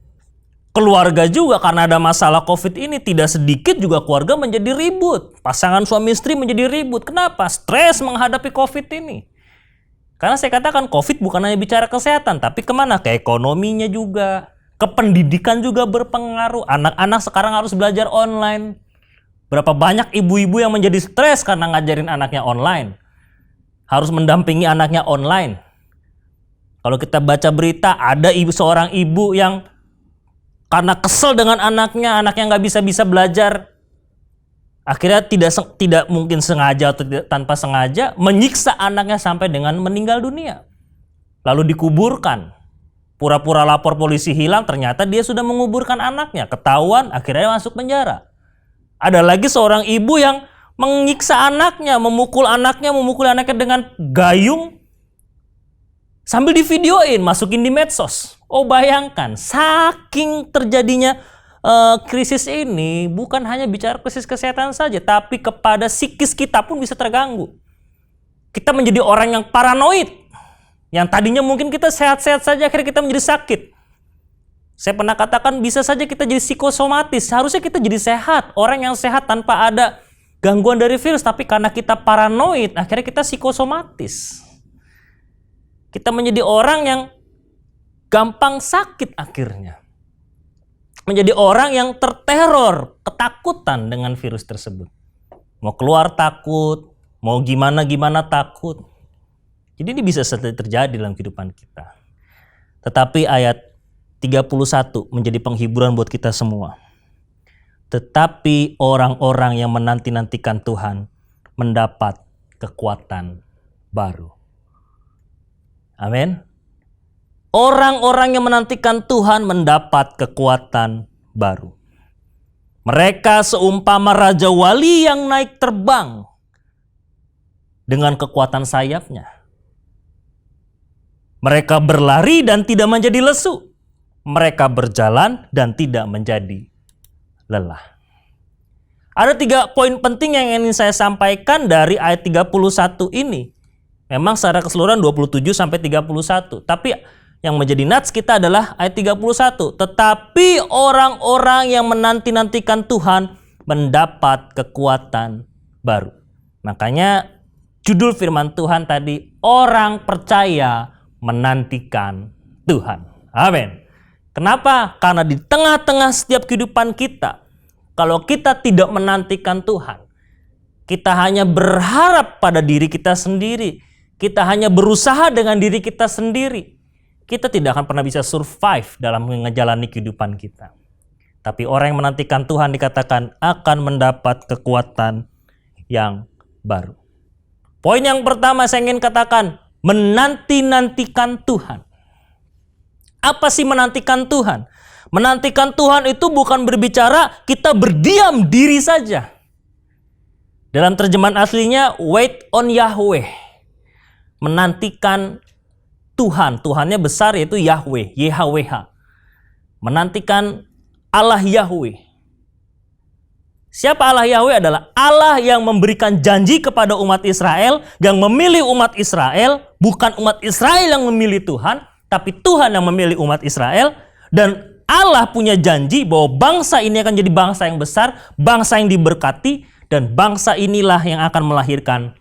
Keluarga juga karena ada masalah COVID ini, tidak sedikit juga keluarga menjadi ribut. Pasangan suami istri menjadi ribut. Kenapa? Stres menghadapi COVID ini. Karena saya katakan COVID bukan hanya bicara kesehatan, tapi kemana? Ke ekonominya juga, ke pendidikan juga berpengaruh. Anak-anak sekarang harus belajar online. Berapa banyak ibu-ibu yang menjadi stres karena ngajarin anaknya online. Harus mendampingi anaknya online. Kalau kita baca berita, ada seorang ibu yang karena kesel dengan anaknya nggak bisa belajar. Akhirnya tidak mungkin sengaja atau tanpa sengaja menyiksa anaknya sampai dengan meninggal dunia. Lalu dikuburkan. Pura-pura lapor polisi hilang, ternyata dia sudah menguburkan anaknya. Ketahuan, akhirnya masuk penjara. Ada lagi seorang ibu yang menyiksa anaknya, memukul anaknya dengan gayung sambil divideoin, masukin di medsos. Oh bayangkan, saking terjadinya krisis ini bukan hanya bicara krisis kesehatan saja, tapi kepada psikis kita pun bisa terganggu. Kita menjadi orang yang paranoid. Yang tadinya mungkin kita sehat-sehat saja, akhirnya kita menjadi sakit. Saya pernah katakan bisa saja kita jadi psikosomatis. Harusnya kita jadi sehat. Orang yang sehat tanpa ada gangguan dari virus. Tapi karena kita paranoid, akhirnya kita psikosomatis. Kita menjadi orang yang gampang sakit akhirnya. Menjadi orang yang terteror, ketakutan dengan virus tersebut. Mau keluar takut, mau gimana takut. Jadi ini bisa terjadi dalam kehidupan kita. Tetapi ayat 31 menjadi penghiburan buat kita semua. Tetapi orang-orang yang menanti-nantikan Tuhan mendapat kekuatan baru. Amin. Orang-orang yang menantikan Tuhan mendapat kekuatan baru. Mereka seumpama raja wali yang naik terbang dengan kekuatan sayapnya. Mereka berlari dan tidak menjadi lesu. Mereka berjalan dan tidak menjadi lelah. Ada 3 poin penting yang ingin saya sampaikan dari ayat 31 ini. Memang secara keseluruhan 27 sampai 31. Tapi yang menjadi nats kita adalah ayat 31. Tetapi orang-orang yang menanti-nantikan Tuhan mendapat kekuatan baru. Makanya judul firman Tuhan tadi, orang percaya menantikan Tuhan. Amin. Kenapa? Karena di tengah-tengah setiap kehidupan kita, kalau kita tidak menantikan Tuhan, kita hanya berharap pada diri kita sendiri, kita hanya berusaha dengan diri kita sendiri, kita tidak akan pernah bisa survive dalam menjalani kehidupan kita. Tapi orang yang menantikan Tuhan dikatakan akan mendapat kekuatan yang baru. Poin yang pertama saya ingin katakan, menanti-nantikan Tuhan. Apa sih menantikan Tuhan? Menantikan Tuhan itu bukan berbicara kita berdiam diri saja. Dalam terjemahan aslinya, wait on Yahweh. Menantikan Tuhan. Tuhannya besar yaitu Yahweh, YHWH. Menantikan Allah Yahweh. Siapa Allah Yahweh? Adalah Allah yang memberikan janji kepada umat Israel, yang memilih umat Israel, bukan umat Israel yang memilih Tuhan, tapi Tuhan yang memilih umat Israel. Dan Allah punya janji bahwa bangsa ini akan jadi bangsa yang besar, bangsa yang diberkati, dan bangsa inilah yang akan melahirkan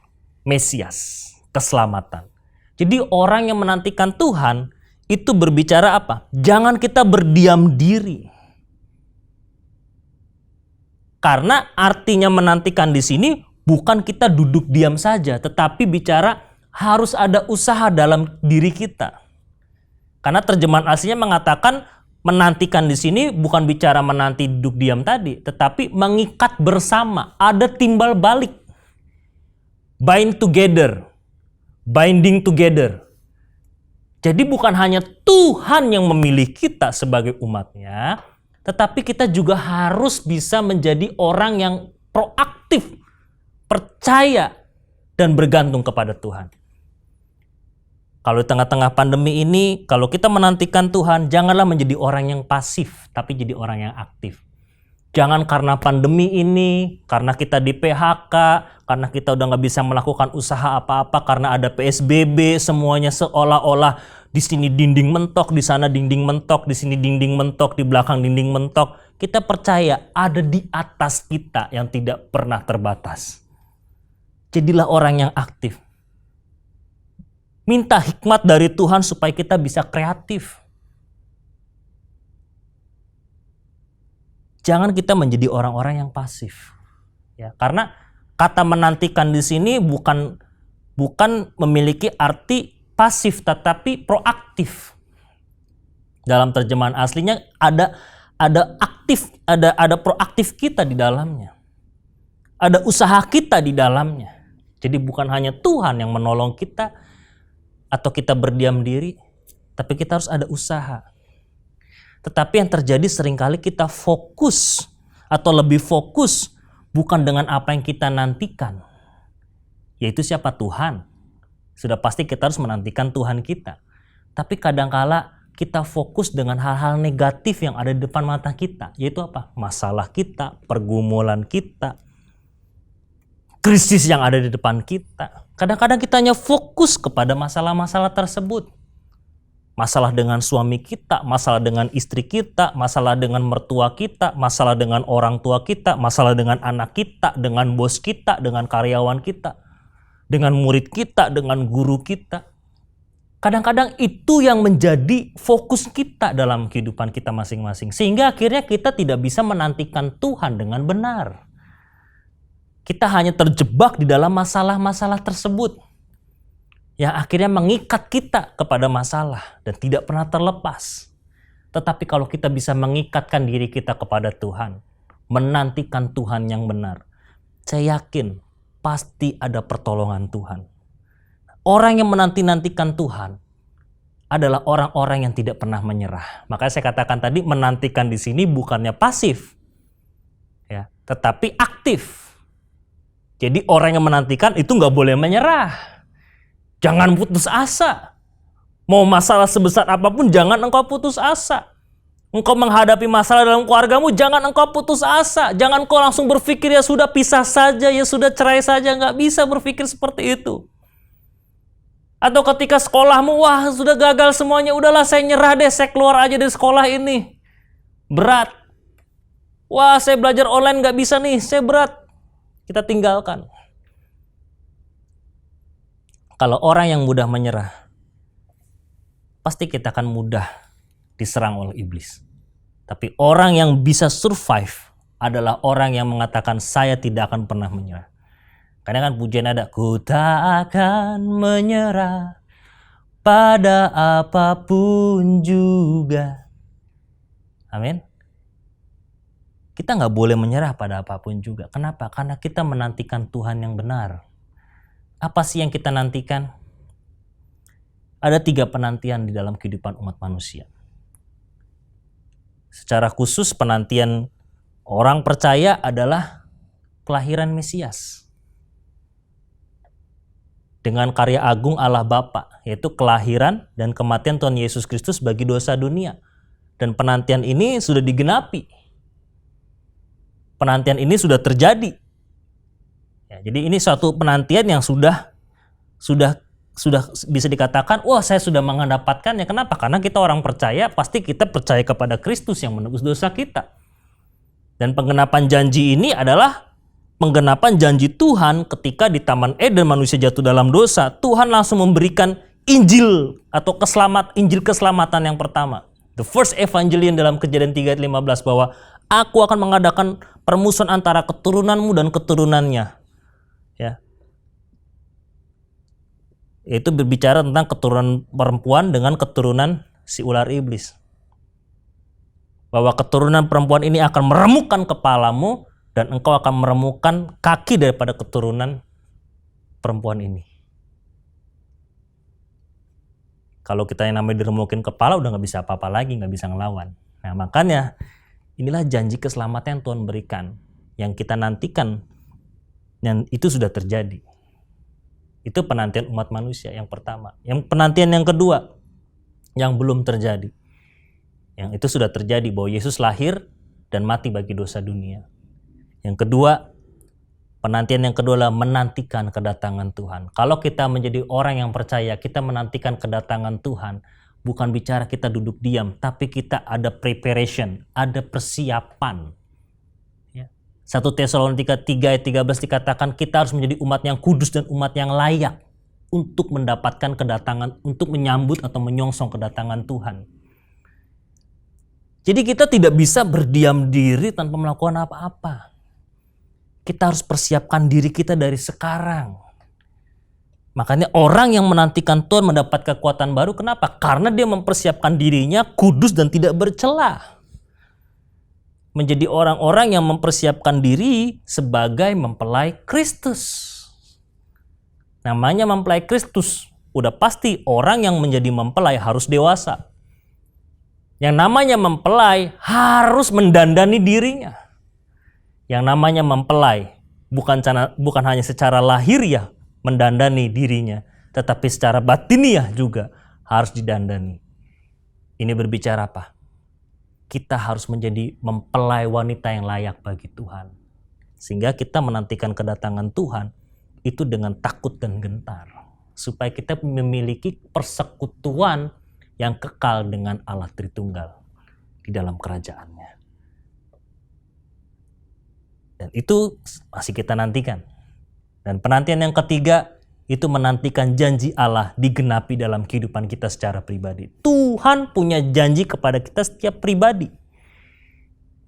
Mesias, keselamatan. Jadi orang yang menantikan Tuhan itu berbicara apa? Jangan kita berdiam diri. Karena artinya menantikan di sini bukan kita duduk diam saja, tetapi bicara harus ada usaha dalam diri kita. Karena terjemahan aslinya mengatakan menantikan di sini bukan bicara menanti duduk diam tadi, tetapi mengikat bersama, ada timbal balik. Bind together, binding together. Jadi bukan hanya Tuhan yang memilih kita sebagai umatnya, tetapi kita juga harus bisa menjadi orang yang proaktif, percaya, dan bergantung kepada Tuhan. Kalau di tengah-tengah pandemi ini, kalau kita menantikan Tuhan, janganlah menjadi orang yang pasif, tapi jadi orang yang aktif. Jangan karena pandemi ini, karena kita di PHK, karena kita udah nggak bisa melakukan usaha apa-apa, karena ada PSBB, semuanya seolah-olah di sini dinding mentok, di sana dinding mentok, di sini dinding mentok, di belakang dinding mentok. Kita percaya ada di atas kita yang tidak pernah terbatas. Jadilah orang yang aktif. Minta hikmat dari Tuhan supaya kita bisa kreatif. Jangan kita menjadi orang-orang yang pasif. Ya, karena kata menantikan di sini bukan memiliki arti pasif, tetapi proaktif. Dalam terjemahan aslinya ada aktif, ada proaktif kita di dalamnya. Ada usaha kita di dalamnya. Jadi bukan hanya Tuhan yang menolong kita atau kita berdiam diri, tapi kita harus ada usaha. Tetapi yang terjadi seringkali kita fokus atau lebih fokus bukan dengan apa yang kita nantikan, yaitu siapa? Tuhan. Sudah pasti kita harus menantikan Tuhan kita. Tapi kadangkala kita fokus dengan hal-hal negatif yang ada di depan mata kita. Yaitu apa? Masalah kita, pergumulan kita, krisis yang ada di depan kita. Kadang-kadang kita hanya fokus kepada masalah-masalah tersebut. Masalah dengan suami kita, masalah dengan istri kita, masalah dengan mertua kita, masalah dengan orang tua kita, masalah dengan anak kita, dengan bos kita, dengan karyawan kita, dengan murid kita, dengan guru kita. Kadang-kadang itu yang menjadi fokus kita dalam kehidupan kita masing-masing. Sehingga akhirnya kita tidak bisa menantikan Tuhan dengan benar. Kita hanya terjebak di dalam masalah-masalah tersebut. Yang akhirnya mengikat kita kepada masalah dan tidak pernah terlepas. Tetapi kalau kita bisa mengikatkan diri kita kepada Tuhan, menantikan Tuhan yang benar, saya yakin pasti ada pertolongan Tuhan. Orang yang menanti-nantikan Tuhan adalah orang-orang yang tidak pernah menyerah. Makanya saya katakan tadi, menantikan di sini bukannya pasif, tetapi aktif. Jadi orang yang menantikan itu nggak boleh menyerah. Jangan putus asa. Mau masalah sebesar apapun, jangan engkau putus asa. Engkau menghadapi masalah dalam keluargamu, jangan engkau putus asa. Jangan kau langsung berpikir ya sudah pisah saja, ya sudah cerai saja. Nggak bisa berpikir seperti itu. Atau ketika sekolahmu, wah sudah gagal semuanya, udahlah saya nyerah deh, saya keluar aja dari sekolah ini. Berat. Wah saya belajar online nggak bisa nih, saya berat. Kita tinggalkan. Kalau orang yang mudah menyerah, pasti kita akan mudah diserang oleh iblis. Tapi orang yang bisa survive adalah orang yang mengatakan saya tidak akan pernah menyerah. Karena kan pujian ada, ku tak akan menyerah pada apapun juga. Amin. Kita nggak boleh menyerah pada apapun juga. Kenapa? Karena kita menantikan Tuhan yang benar. Apa sih yang kita nantikan? Ada 3 penantian di dalam kehidupan umat manusia. Secara khusus penantian orang percaya adalah kelahiran Mesias. Dengan karya agung Allah Bapa, yaitu kelahiran dan kematian Tuhan Yesus Kristus bagi dosa dunia. Dan penantian ini sudah digenapi. Penantian ini sudah terjadi. Ya, jadi ini suatu penantian yang sudah bisa dikatakan, wah saya sudah mendapatkannya. Kenapa? Karena kita orang percaya, pasti kita percaya kepada Kristus yang menebus dosa kita. Dan penggenapan janji ini adalah penggenapan janji Tuhan ketika di Taman Eden manusia jatuh dalam dosa. Tuhan langsung memberikan Injil atau Injil keselamatan yang pertama. The first evangelion dalam Kejadian 3 ayat 15 bahwa aku akan mengadakan permusuhan antara keturunanmu dan keturunannya. Ya. Itu berbicara tentang keturunan perempuan dengan keturunan si ular iblis. Bahwa keturunan perempuan ini akan meremukkan kepalamu dan engkau akan meremukkan kaki daripada keturunan perempuan ini. Kalau kita yang namanya diremukin kepala udah nggak bisa apa-apa lagi, nggak bisa ngelawan. Nah makanya inilah janji keselamatan yang Tuhan berikan, yang kita nantikan, dan itu sudah terjadi. Itu penantian umat manusia yang pertama. Yang penantian yang kedua, yang belum terjadi. Yang itu sudah terjadi bahwa Yesus lahir dan mati bagi dosa dunia. Yang kedua, penantian yang kedua adalah menantikan kedatangan Tuhan. Kalau kita menjadi orang yang percaya, kita menantikan kedatangan Tuhan, bukan bicara kita duduk diam, tapi kita ada preparation, ada persiapan. 1 Tesalonika 3 ayat 13 dikatakan kita harus menjadi umat yang kudus dan umat yang layak untuk mendapatkan kedatangan, untuk menyambut atau menyongsong kedatangan Tuhan. Jadi kita tidak bisa berdiam diri tanpa melakukan apa-apa. Kita harus persiapkan diri kita dari sekarang. Makanya orang yang menantikan Tuhan mendapat kekuatan baru, kenapa? Karena dia mempersiapkan dirinya kudus dan tidak bercela. Menjadi orang-orang yang mempersiapkan diri sebagai mempelai Kristus. Namanya mempelai Kristus, udah pasti orang yang menjadi mempelai harus dewasa. Yang namanya mempelai harus mendandani dirinya. Yang namanya mempelai bukan hanya secara lahiriah mendandani dirinya, tetapi secara batiniah juga harus didandani. Ini berbicara apa? Kita harus menjadi mempelai wanita yang layak bagi Tuhan. Sehingga kita menantikan kedatangan Tuhan itu dengan takut dan gentar. Supaya kita memiliki persekutuan yang kekal dengan Allah Tritunggal di dalam kerajaannya. Dan itu masih kita nantikan. Dan penantian yang ketiga itu menantikan janji Allah digenapi dalam kehidupan kita secara pribadi. Tuhan punya janji kepada kita setiap pribadi.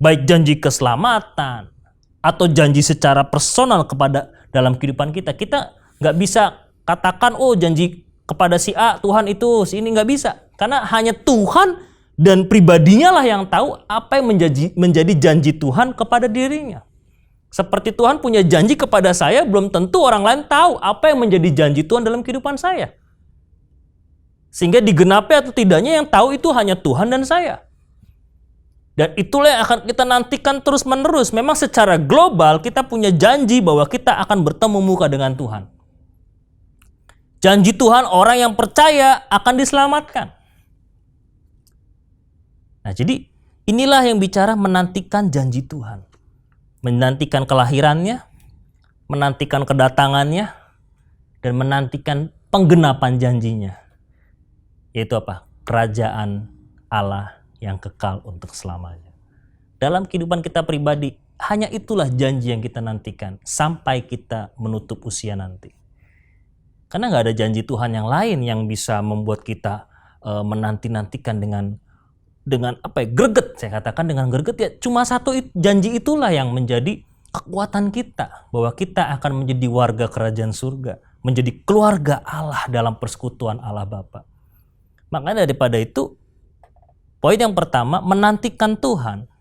Baik janji keselamatan atau janji secara personal kepada dalam kehidupan kita. Kita nggak bisa katakan, oh janji kepada si A, Tuhan itu, si ini, nggak bisa. Karena hanya Tuhan dan pribadinya lah yang tahu apa yang menjadi janji Tuhan kepada dirinya. Seperti Tuhan punya janji kepada saya, belum tentu orang lain tahu apa yang menjadi janji Tuhan dalam kehidupan saya. Sehingga digenapi atau tidaknya yang tahu itu hanya Tuhan dan saya. Dan itulah yang akan kita nantikan terus-menerus. Memang secara global kita punya janji bahwa kita akan bertemu muka dengan Tuhan. Janji Tuhan, orang yang percaya akan diselamatkan. Nah, jadi inilah yang bicara menantikan janji Tuhan. Menantikan kelahirannya, menantikan kedatangannya, dan menantikan penggenapan janjinya. Yaitu apa? Kerajaan Allah yang kekal untuk selamanya. Dalam kehidupan kita pribadi, hanya itulah janji yang kita nantikan sampai kita menutup usia nanti. Karena nggak ada janji Tuhan yang lain yang bisa membuat kita menanti-nantikan dengan greget. Saya katakan dengan greget, ya cuma satu janji itulah yang menjadi kekuatan kita, bahwa kita akan menjadi warga kerajaan surga, menjadi keluarga Allah dalam persekutuan Allah Bapa. Makanya daripada itu, poin yang pertama, menantikan Tuhan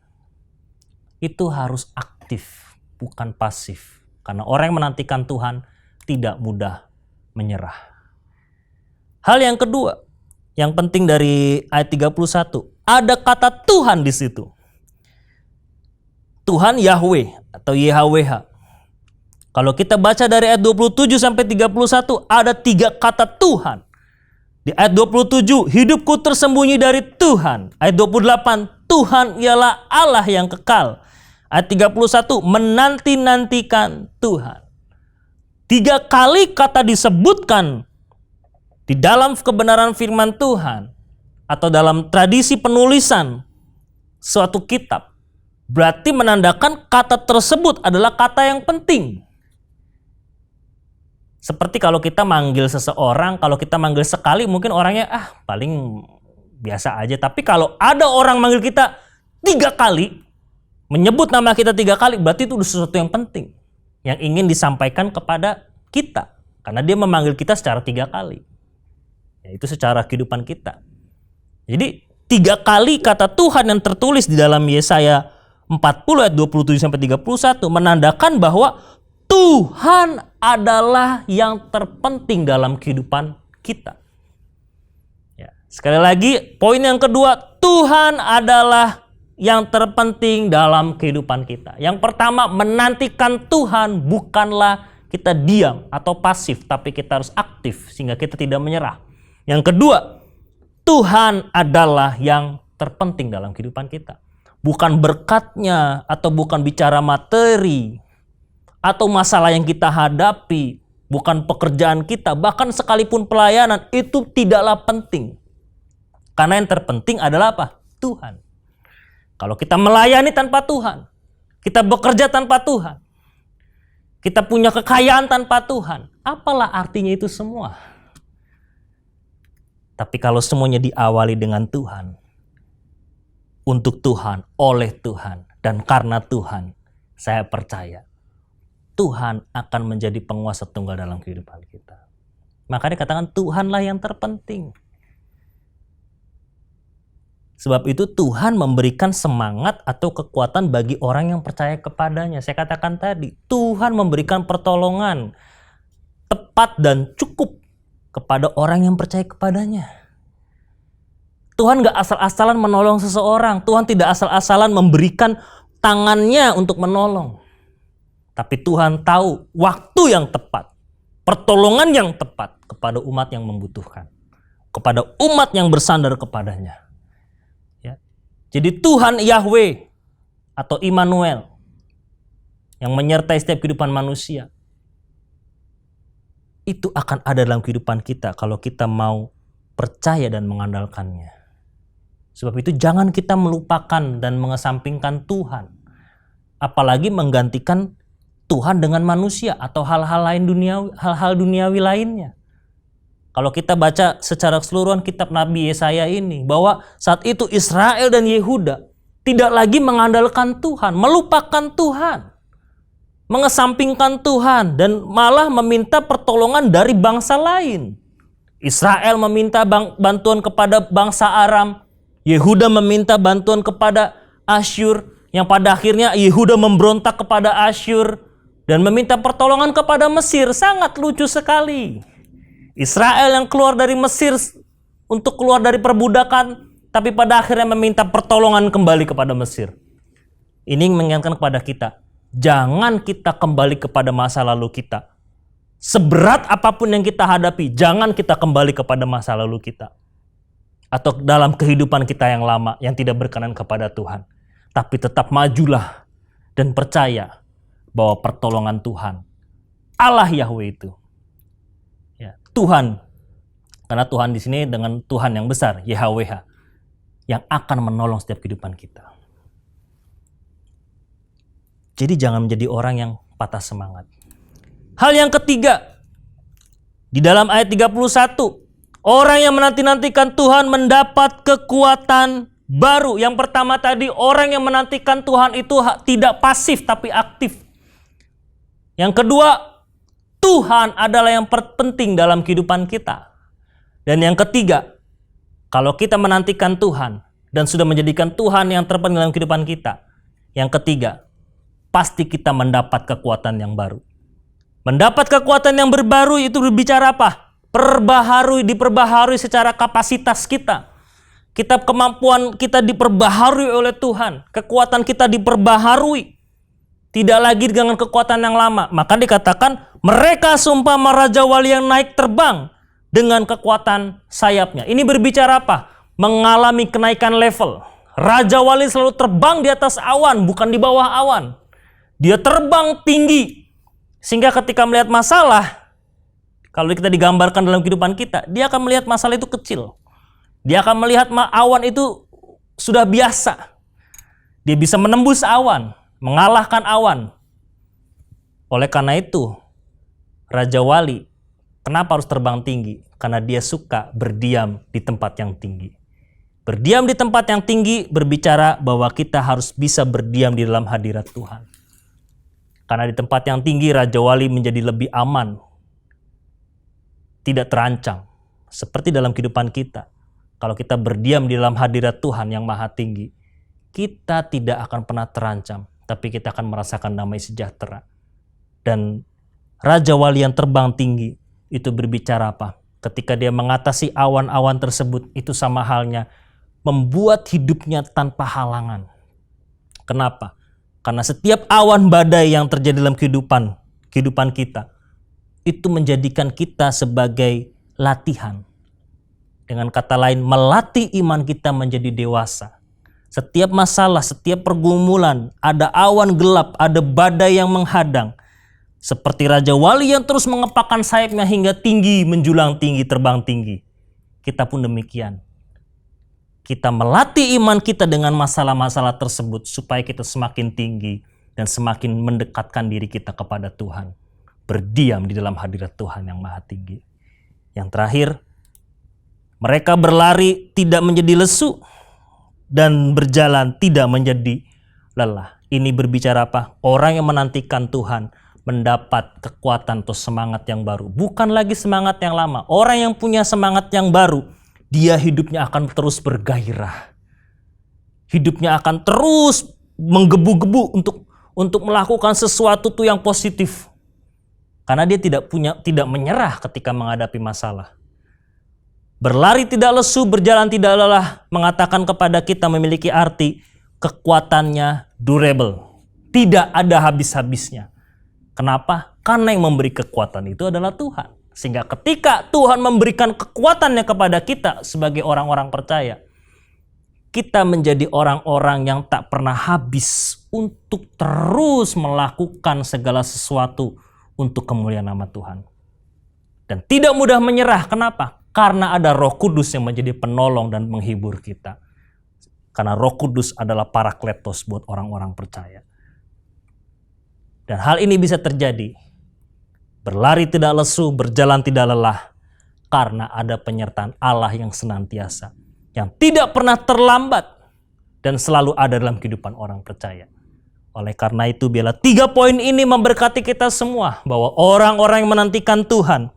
itu harus aktif, bukan pasif. Karena orang yang menantikan Tuhan tidak mudah menyerah. Hal yang kedua, yang penting dari ayat 31, ada kata Tuhan di situ. Tuhan Yahweh atau YHWH. Kalau kita baca dari ayat 27 sampai 31, ada 3 kata Tuhan. Di ayat 27, hidupku tersembunyi dari Tuhan. Ayat 28, Tuhan ialah Allah yang kekal. Ayat 31, menanti-nantikan Tuhan. 3 kali kata disebutkan di dalam kebenaran firman Tuhan atau dalam tradisi penulisan suatu kitab, berarti menandakan kata tersebut adalah kata yang penting. Seperti kalau kita manggil seseorang, kalau kita manggil sekali mungkin orangnya paling biasa aja. Tapi kalau ada orang manggil kita 3 kali, menyebut nama kita 3 kali, berarti itu sesuatu yang penting yang ingin disampaikan kepada kita. Karena dia memanggil kita secara 3 kali. Yaitu secara kehidupan kita. Jadi 3 kali kata Tuhan yang tertulis di dalam Yesaya 40 ayat 27 sampai 31 menandakan bahwa Tuhan adalah yang terpenting dalam kehidupan kita. Ya, sekali lagi, poin yang kedua, Tuhan adalah yang terpenting dalam kehidupan kita. Yang pertama, menantikan Tuhan bukanlah kita diam atau pasif, tapi kita harus aktif sehingga kita tidak menyerah. Yang kedua, Tuhan adalah yang terpenting dalam kehidupan kita. Bukan berkatnya atau bukan bicara materi atau masalah yang kita hadapi, bukan pekerjaan kita, bahkan sekalipun pelayanan, itu tidaklah penting. Karena yang terpenting adalah apa? Tuhan. Kalau kita melayani tanpa Tuhan, kita bekerja tanpa Tuhan, kita punya kekayaan tanpa Tuhan, apalah artinya itu semua? Tapi kalau semuanya diawali dengan Tuhan, untuk Tuhan, oleh Tuhan, dan karena Tuhan, saya percaya Tuhan akan menjadi penguasa tunggal dalam kehidupan kita. Maka dikatakan Tuhanlah yang terpenting. Sebab itu Tuhan memberikan semangat atau kekuatan bagi orang yang percaya kepadanya. Saya katakan tadi, Tuhan memberikan pertolongan tepat dan cukup kepada orang yang percaya kepadanya. Tuhan gak asal-asalan menolong seseorang. Tuhan tidak asal-asalan memberikan tangannya untuk menolong. Tapi Tuhan tahu waktu yang tepat, pertolongan yang tepat kepada umat yang membutuhkan, kepada umat yang bersandar kepadanya. Jadi Tuhan Yahweh atau Immanuel yang menyertai setiap kehidupan manusia itu akan ada dalam kehidupan kita kalau kita mau percaya dan mengandalkannya. Sebab itu jangan kita melupakan dan mengesampingkan Tuhan, apalagi menggantikan Tuhan dengan manusia atau hal-hal duniawi lainnya. Kalau kita baca secara keseluruhan kitab Nabi Yesaya ini, bahwa saat itu Israel dan Yehuda tidak lagi mengandalkan Tuhan, melupakan Tuhan, mengesampingkan Tuhan, dan malah meminta pertolongan dari bangsa lain. Israel meminta bantuan kepada bangsa Aram, Yehuda meminta bantuan kepada Asyur, yang pada akhirnya Yehuda memberontak kepada Asyur dan meminta pertolongan kepada Mesir. Sangat lucu sekali. Israel yang keluar dari Mesir untuk keluar dari perbudakan tapi pada akhirnya meminta pertolongan kembali kepada Mesir. Ini mengingatkan kepada kita, jangan kita kembali kepada masa lalu kita. Seberat apapun yang kita hadapi, jangan kita kembali kepada masa lalu kita. Atau dalam kehidupan kita yang lama, yang tidak berkenan kepada Tuhan. Tapi tetap majulah dan percaya bahwa pertolongan Tuhan, Allah Yahweh itu, ya, Tuhan, karena Tuhan di sini dengan Tuhan yang besar, YHWH, yang akan menolong setiap kehidupan kita. Jadi jangan menjadi orang yang patah semangat. Hal yang ketiga, di dalam ayat 31, orang yang menanti-nantikan Tuhan mendapat kekuatan baru. Yang pertama tadi, orang yang menantikan Tuhan itu tidak pasif tapi aktif. Yang kedua, Tuhan adalah yang penting dalam kehidupan kita. Dan yang ketiga, kalau kita menantikan Tuhan dan sudah menjadikan Tuhan yang terpenting dalam kehidupan kita, yang ketiga, pasti kita mendapat kekuatan yang baru. Mendapat kekuatan yang baru itu berbicara apa? Diperbaharui secara kapasitas kita. Kemampuan kita diperbaharui oleh Tuhan. Kekuatan kita diperbaharui. Tidak lagi dengan kekuatan yang lama. Maka dikatakan mereka seumpama raja wali yang naik terbang dengan kekuatan sayapnya. Ini berbicara apa? Mengalami kenaikan level. Raja wali selalu terbang di atas awan, bukan di bawah awan. Dia terbang tinggi. Sehingga ketika melihat masalah, kalau kita digambarkan dalam kehidupan kita, dia akan melihat masalah itu kecil. Dia akan melihat awan itu sudah biasa. Dia bisa menembus awan, mengalahkan awan. Oleh karena itu, Raja Wali, kenapa harus terbang tinggi? Karena dia suka berdiam di tempat yang tinggi. Berdiam di tempat yang tinggi berbicara bahwa kita harus bisa berdiam di dalam hadirat Tuhan. Karena di tempat yang tinggi Raja Wali menjadi lebih aman, tidak terancam. Seperti dalam kehidupan kita, kalau kita berdiam di dalam hadirat Tuhan yang maha tinggi, kita tidak akan pernah terancam, tapi kita akan merasakan damai sejahtera. Dan Raja Wali yang terbang tinggi itu berbicara apa? Ketika dia mengatasi awan-awan tersebut, itu sama halnya membuat hidupnya tanpa halangan. Kenapa? Karena setiap awan badai yang terjadi dalam kehidupan kita, itu menjadikan kita sebagai latihan. Dengan kata lain, melatih iman kita menjadi dewasa. Setiap masalah, setiap pergumulan, ada awan gelap, ada badai yang menghadang. Seperti Raja Wali yang terus mengepakkan sayapnya hingga tinggi, menjulang tinggi, terbang tinggi. Kita pun demikian. Kita melatih iman kita dengan masalah-masalah tersebut supaya kita semakin tinggi dan semakin mendekatkan diri kita kepada Tuhan. Berdiam di dalam hadirat Tuhan yang maha tinggi. Yang terakhir, mereka berlari tidak menjadi lesu dan berjalan tidak menjadi lelah. Ini berbicara apa? Orang yang menantikan Tuhan mendapat kekuatan atau semangat yang baru. Bukan lagi semangat yang lama. Orang yang punya semangat yang baru, dia hidupnya akan terus bergairah. Hidupnya akan terus menggebu-gebu untuk melakukan sesuatu tuh yang positif. Karena dia tidak menyerah ketika menghadapi masalah. Berlari tidak lesu, berjalan tidak lelah, mengatakan kepada kita memiliki arti kekuatannya durable. Tidak ada habis-habisnya. Kenapa? Karena yang memberi kekuatan itu adalah Tuhan. Sehingga ketika Tuhan memberikan kekuatannya kepada kita sebagai orang-orang percaya, kita menjadi orang-orang yang tak pernah habis untuk terus melakukan segala sesuatu untuk kemuliaan nama Tuhan. Dan tidak mudah menyerah. Kenapa? Karena ada Roh Kudus yang menjadi penolong dan menghibur kita. Karena Roh Kudus adalah parakletos buat orang-orang percaya. Dan hal ini bisa terjadi. Berlari tidak lesu, berjalan tidak lelah. Karena ada penyertaan Allah yang senantiasa. Yang tidak pernah terlambat. Dan selalu ada dalam kehidupan orang percaya. Oleh karena itu, biarlah 3 poin ini memberkati kita semua. Bahwa orang-orang yang menantikan Tuhan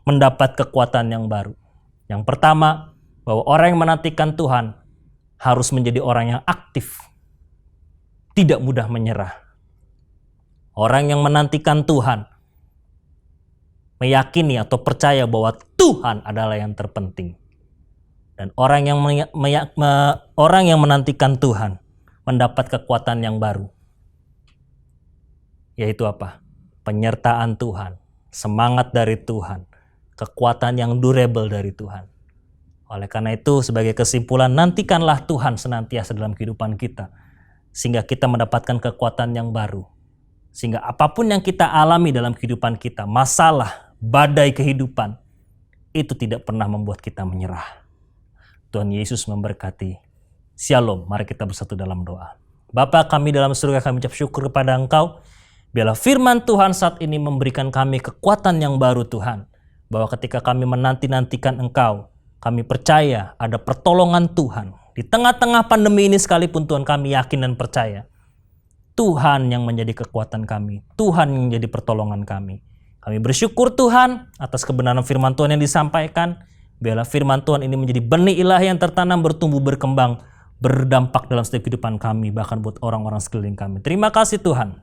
mendapat kekuatan yang baru. Yang pertama, bahwa orang yang menantikan Tuhan harus menjadi orang yang aktif. Tidak mudah menyerah. Orang yang menantikan Tuhan meyakini atau percaya bahwa Tuhan adalah yang terpenting. Dan orang yang menantikan Tuhan mendapat kekuatan yang baru. Yaitu apa? Penyertaan Tuhan, semangat dari Tuhan, kekuatan yang durable dari Tuhan. Oleh karena itu, sebagai kesimpulan, nantikanlah Tuhan senantiasa dalam kehidupan kita, sehingga kita mendapatkan kekuatan yang baru. Sehingga apapun yang kita alami dalam kehidupan kita, masalah, badai kehidupan, itu tidak pernah membuat kita menyerah. Tuhan Yesus memberkati. Shalom, mari kita bersatu dalam doa. Bapa kami dalam surga, kami ucap syukur kepada Engkau. Biarlah firman Tuhan saat ini memberikan kami kekuatan yang baru Tuhan. Bahwa ketika kami menanti-nantikan Engkau, kami percaya ada pertolongan Tuhan. Di tengah-tengah pandemi ini sekalipun Tuhan, kami yakin dan percaya. Tuhan yang menjadi kekuatan kami. Tuhan yang menjadi pertolongan kami. Kami bersyukur Tuhan atas kebenaran firman Tuhan yang disampaikan. Biarlah firman Tuhan ini menjadi benih ilahi yang tertanam, bertumbuh, berkembang, berdampak dalam setiap kehidupan kami, bahkan buat orang-orang sekeliling kami. Terima kasih Tuhan.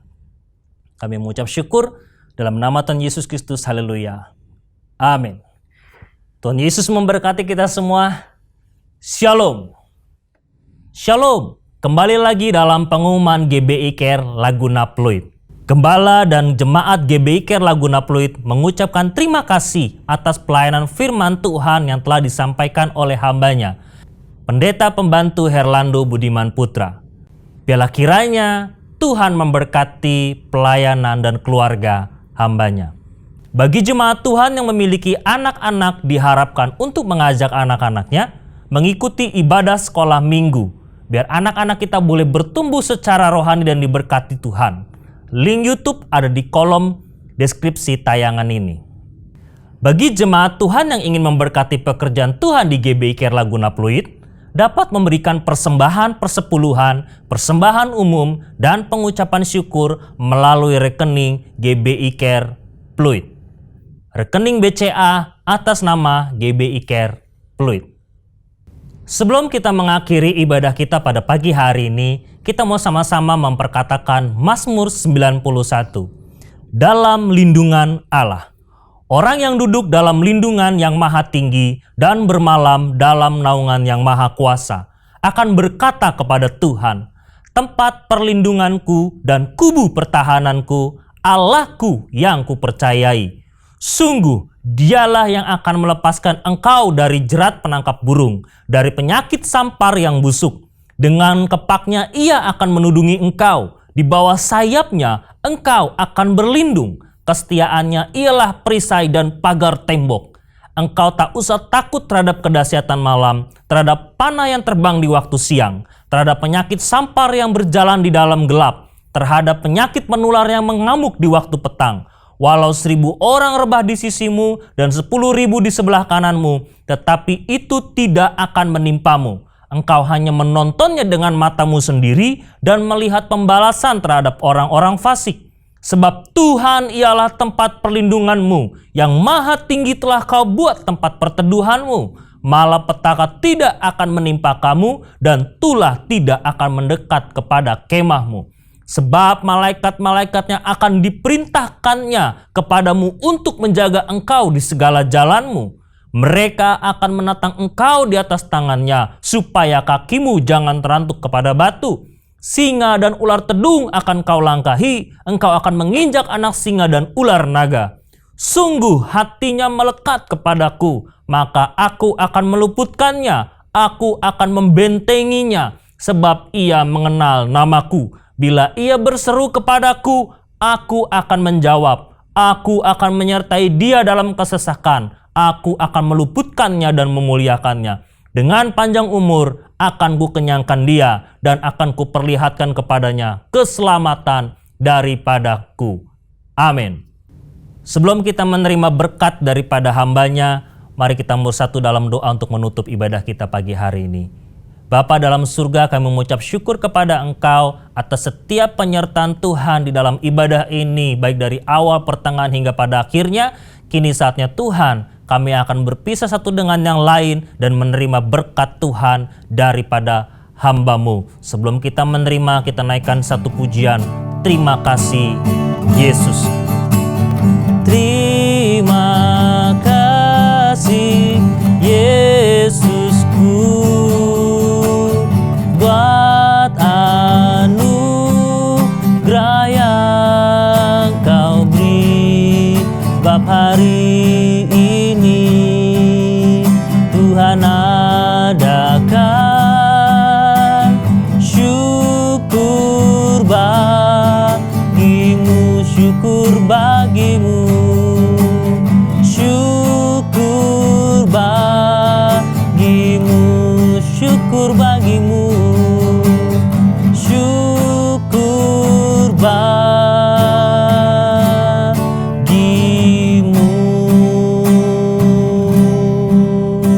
Kami mengucap syukur dalam nama Tuhan Yesus Kristus. Haleluya. Amin. Tuhan Yesus memberkati kita semua. Shalom. Shalom. Kembali lagi dalam pengumuman GBI Care Laguna Pluit. Gembala dan jemaat GBI Care Laguna Pluit mengucapkan terima kasih atas pelayanan firman Tuhan yang telah disampaikan oleh hambanya, Pendeta Pembantu Herlando Budiman Putra. Biarlah kiranya Tuhan memberkati pelayanan dan keluarga hambanya. Bagi jemaat Tuhan yang memiliki anak-anak, diharapkan untuk mengajak anak-anaknya mengikuti ibadah sekolah minggu, biar anak-anak kita boleh bertumbuh secara rohani dan diberkati Tuhan. Link YouTube ada di kolom deskripsi tayangan ini. Bagi jemaat Tuhan yang ingin memberkati pekerjaan Tuhan di GBI Care Laguna Pluit, dapat memberikan persembahan persepuluhan, persembahan umum, dan pengucapan syukur melalui rekening GBI Care Pluit. Rekening BCA atas nama GBI Care Pluit. Sebelum kita mengakhiri ibadah kita pada pagi hari ini, kita mau sama-sama memperkatakan Mazmur 91. Dalam lindungan Allah. Orang yang duduk dalam lindungan yang maha tinggi dan bermalam dalam naungan yang maha kuasa akan berkata kepada Tuhan, tempat perlindunganku dan kubu pertahananku, Allahku yang kupercayai. Sungguh, Dialah yang akan melepaskan engkau dari jerat penangkap burung, dari penyakit sampar yang busuk. Dengan kepaknya ia akan menudungi engkau, di bawah sayapnya engkau akan berlindung. Kesetiaannya ialah perisai dan pagar tembok. Engkau tak usah takut terhadap kedahsyatan malam, terhadap panah yang terbang di waktu siang, terhadap penyakit sampar yang berjalan di dalam gelap, terhadap penyakit menular yang mengamuk di waktu petang. Walau 1.000 orang rebah di sisimu dan 10.000 di sebelah kananmu, tetapi itu tidak akan menimpamu. Engkau hanya menontonnya dengan matamu sendiri dan melihat pembalasan terhadap orang-orang fasik. Sebab Tuhan ialah tempat perlindunganmu, yang maha tinggi telah kau buat tempat perteduhanmu. Malapetaka tidak akan menimpa kamu dan tulah tidak akan mendekat kepada kemahmu. Sebab malaikat-malaikatnya akan diperintahkannya kepadamu untuk menjaga engkau di segala jalanmu. Mereka akan menatang engkau di atas tangannya, supaya kakimu jangan terantuk kepada batu. Singa dan ular tedung akan kau langkahi, engkau akan menginjak anak singa dan ular naga. Sungguh hatinya melekat kepadaku, maka aku akan meluputkannya, aku akan membentenginya, sebab ia mengenal namaku. Bila ia berseru kepadaku, aku akan menjawab. Aku akan menyertai dia dalam kesesakan. Aku akan meluputkannya dan memuliakannya. Dengan panjang umur akan kukenyangkan dia dan akan kuperlihatkan kepadanya keselamatan daripadaku. Amin. Sebelum kita menerima berkat daripada hambanya, mari kita bersatu dalam doa untuk menutup ibadah kita pagi hari ini. Bapa dalam surga, kami mengucap syukur kepada Engkau atas setiap penyertaan Tuhan di dalam ibadah ini, baik dari awal, pertengahan, hingga pada akhirnya. Kini saatnya Tuhan, kami akan berpisah satu dengan yang lain dan menerima berkat Tuhan daripada hamba-Mu. Sebelum kita menerima, kita naikkan satu pujian. Terima kasih Yesus. Terima kasih Yesusku. syukur bagimu, syukur bagimu, syukur bagimu, syukur bagimu.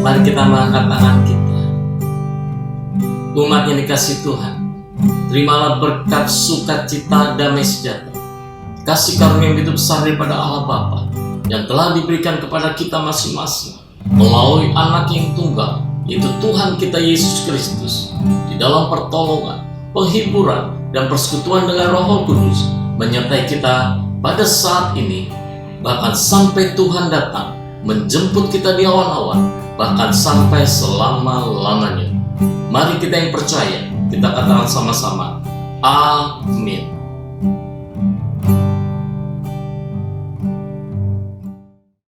Mari kita mengangkat tangan kita. Umat yang dikasih Tuhan, terimalah berkat sukacita damai sejahtera, kasih karunia yang begitu besar daripada Allah Bapa yang telah diberikan kepada kita masing-masing melalui anak yang tunggal, yaitu Tuhan kita Yesus Kristus, di dalam pertolongan, penghiburan, dan persekutuan dengan Roh Kudus menyertai kita pada saat ini, bahkan sampai Tuhan datang menjemput kita di awan-awan, bahkan sampai selama-lamanya. Mari kita yang percaya, kita katakan sama-sama, amin.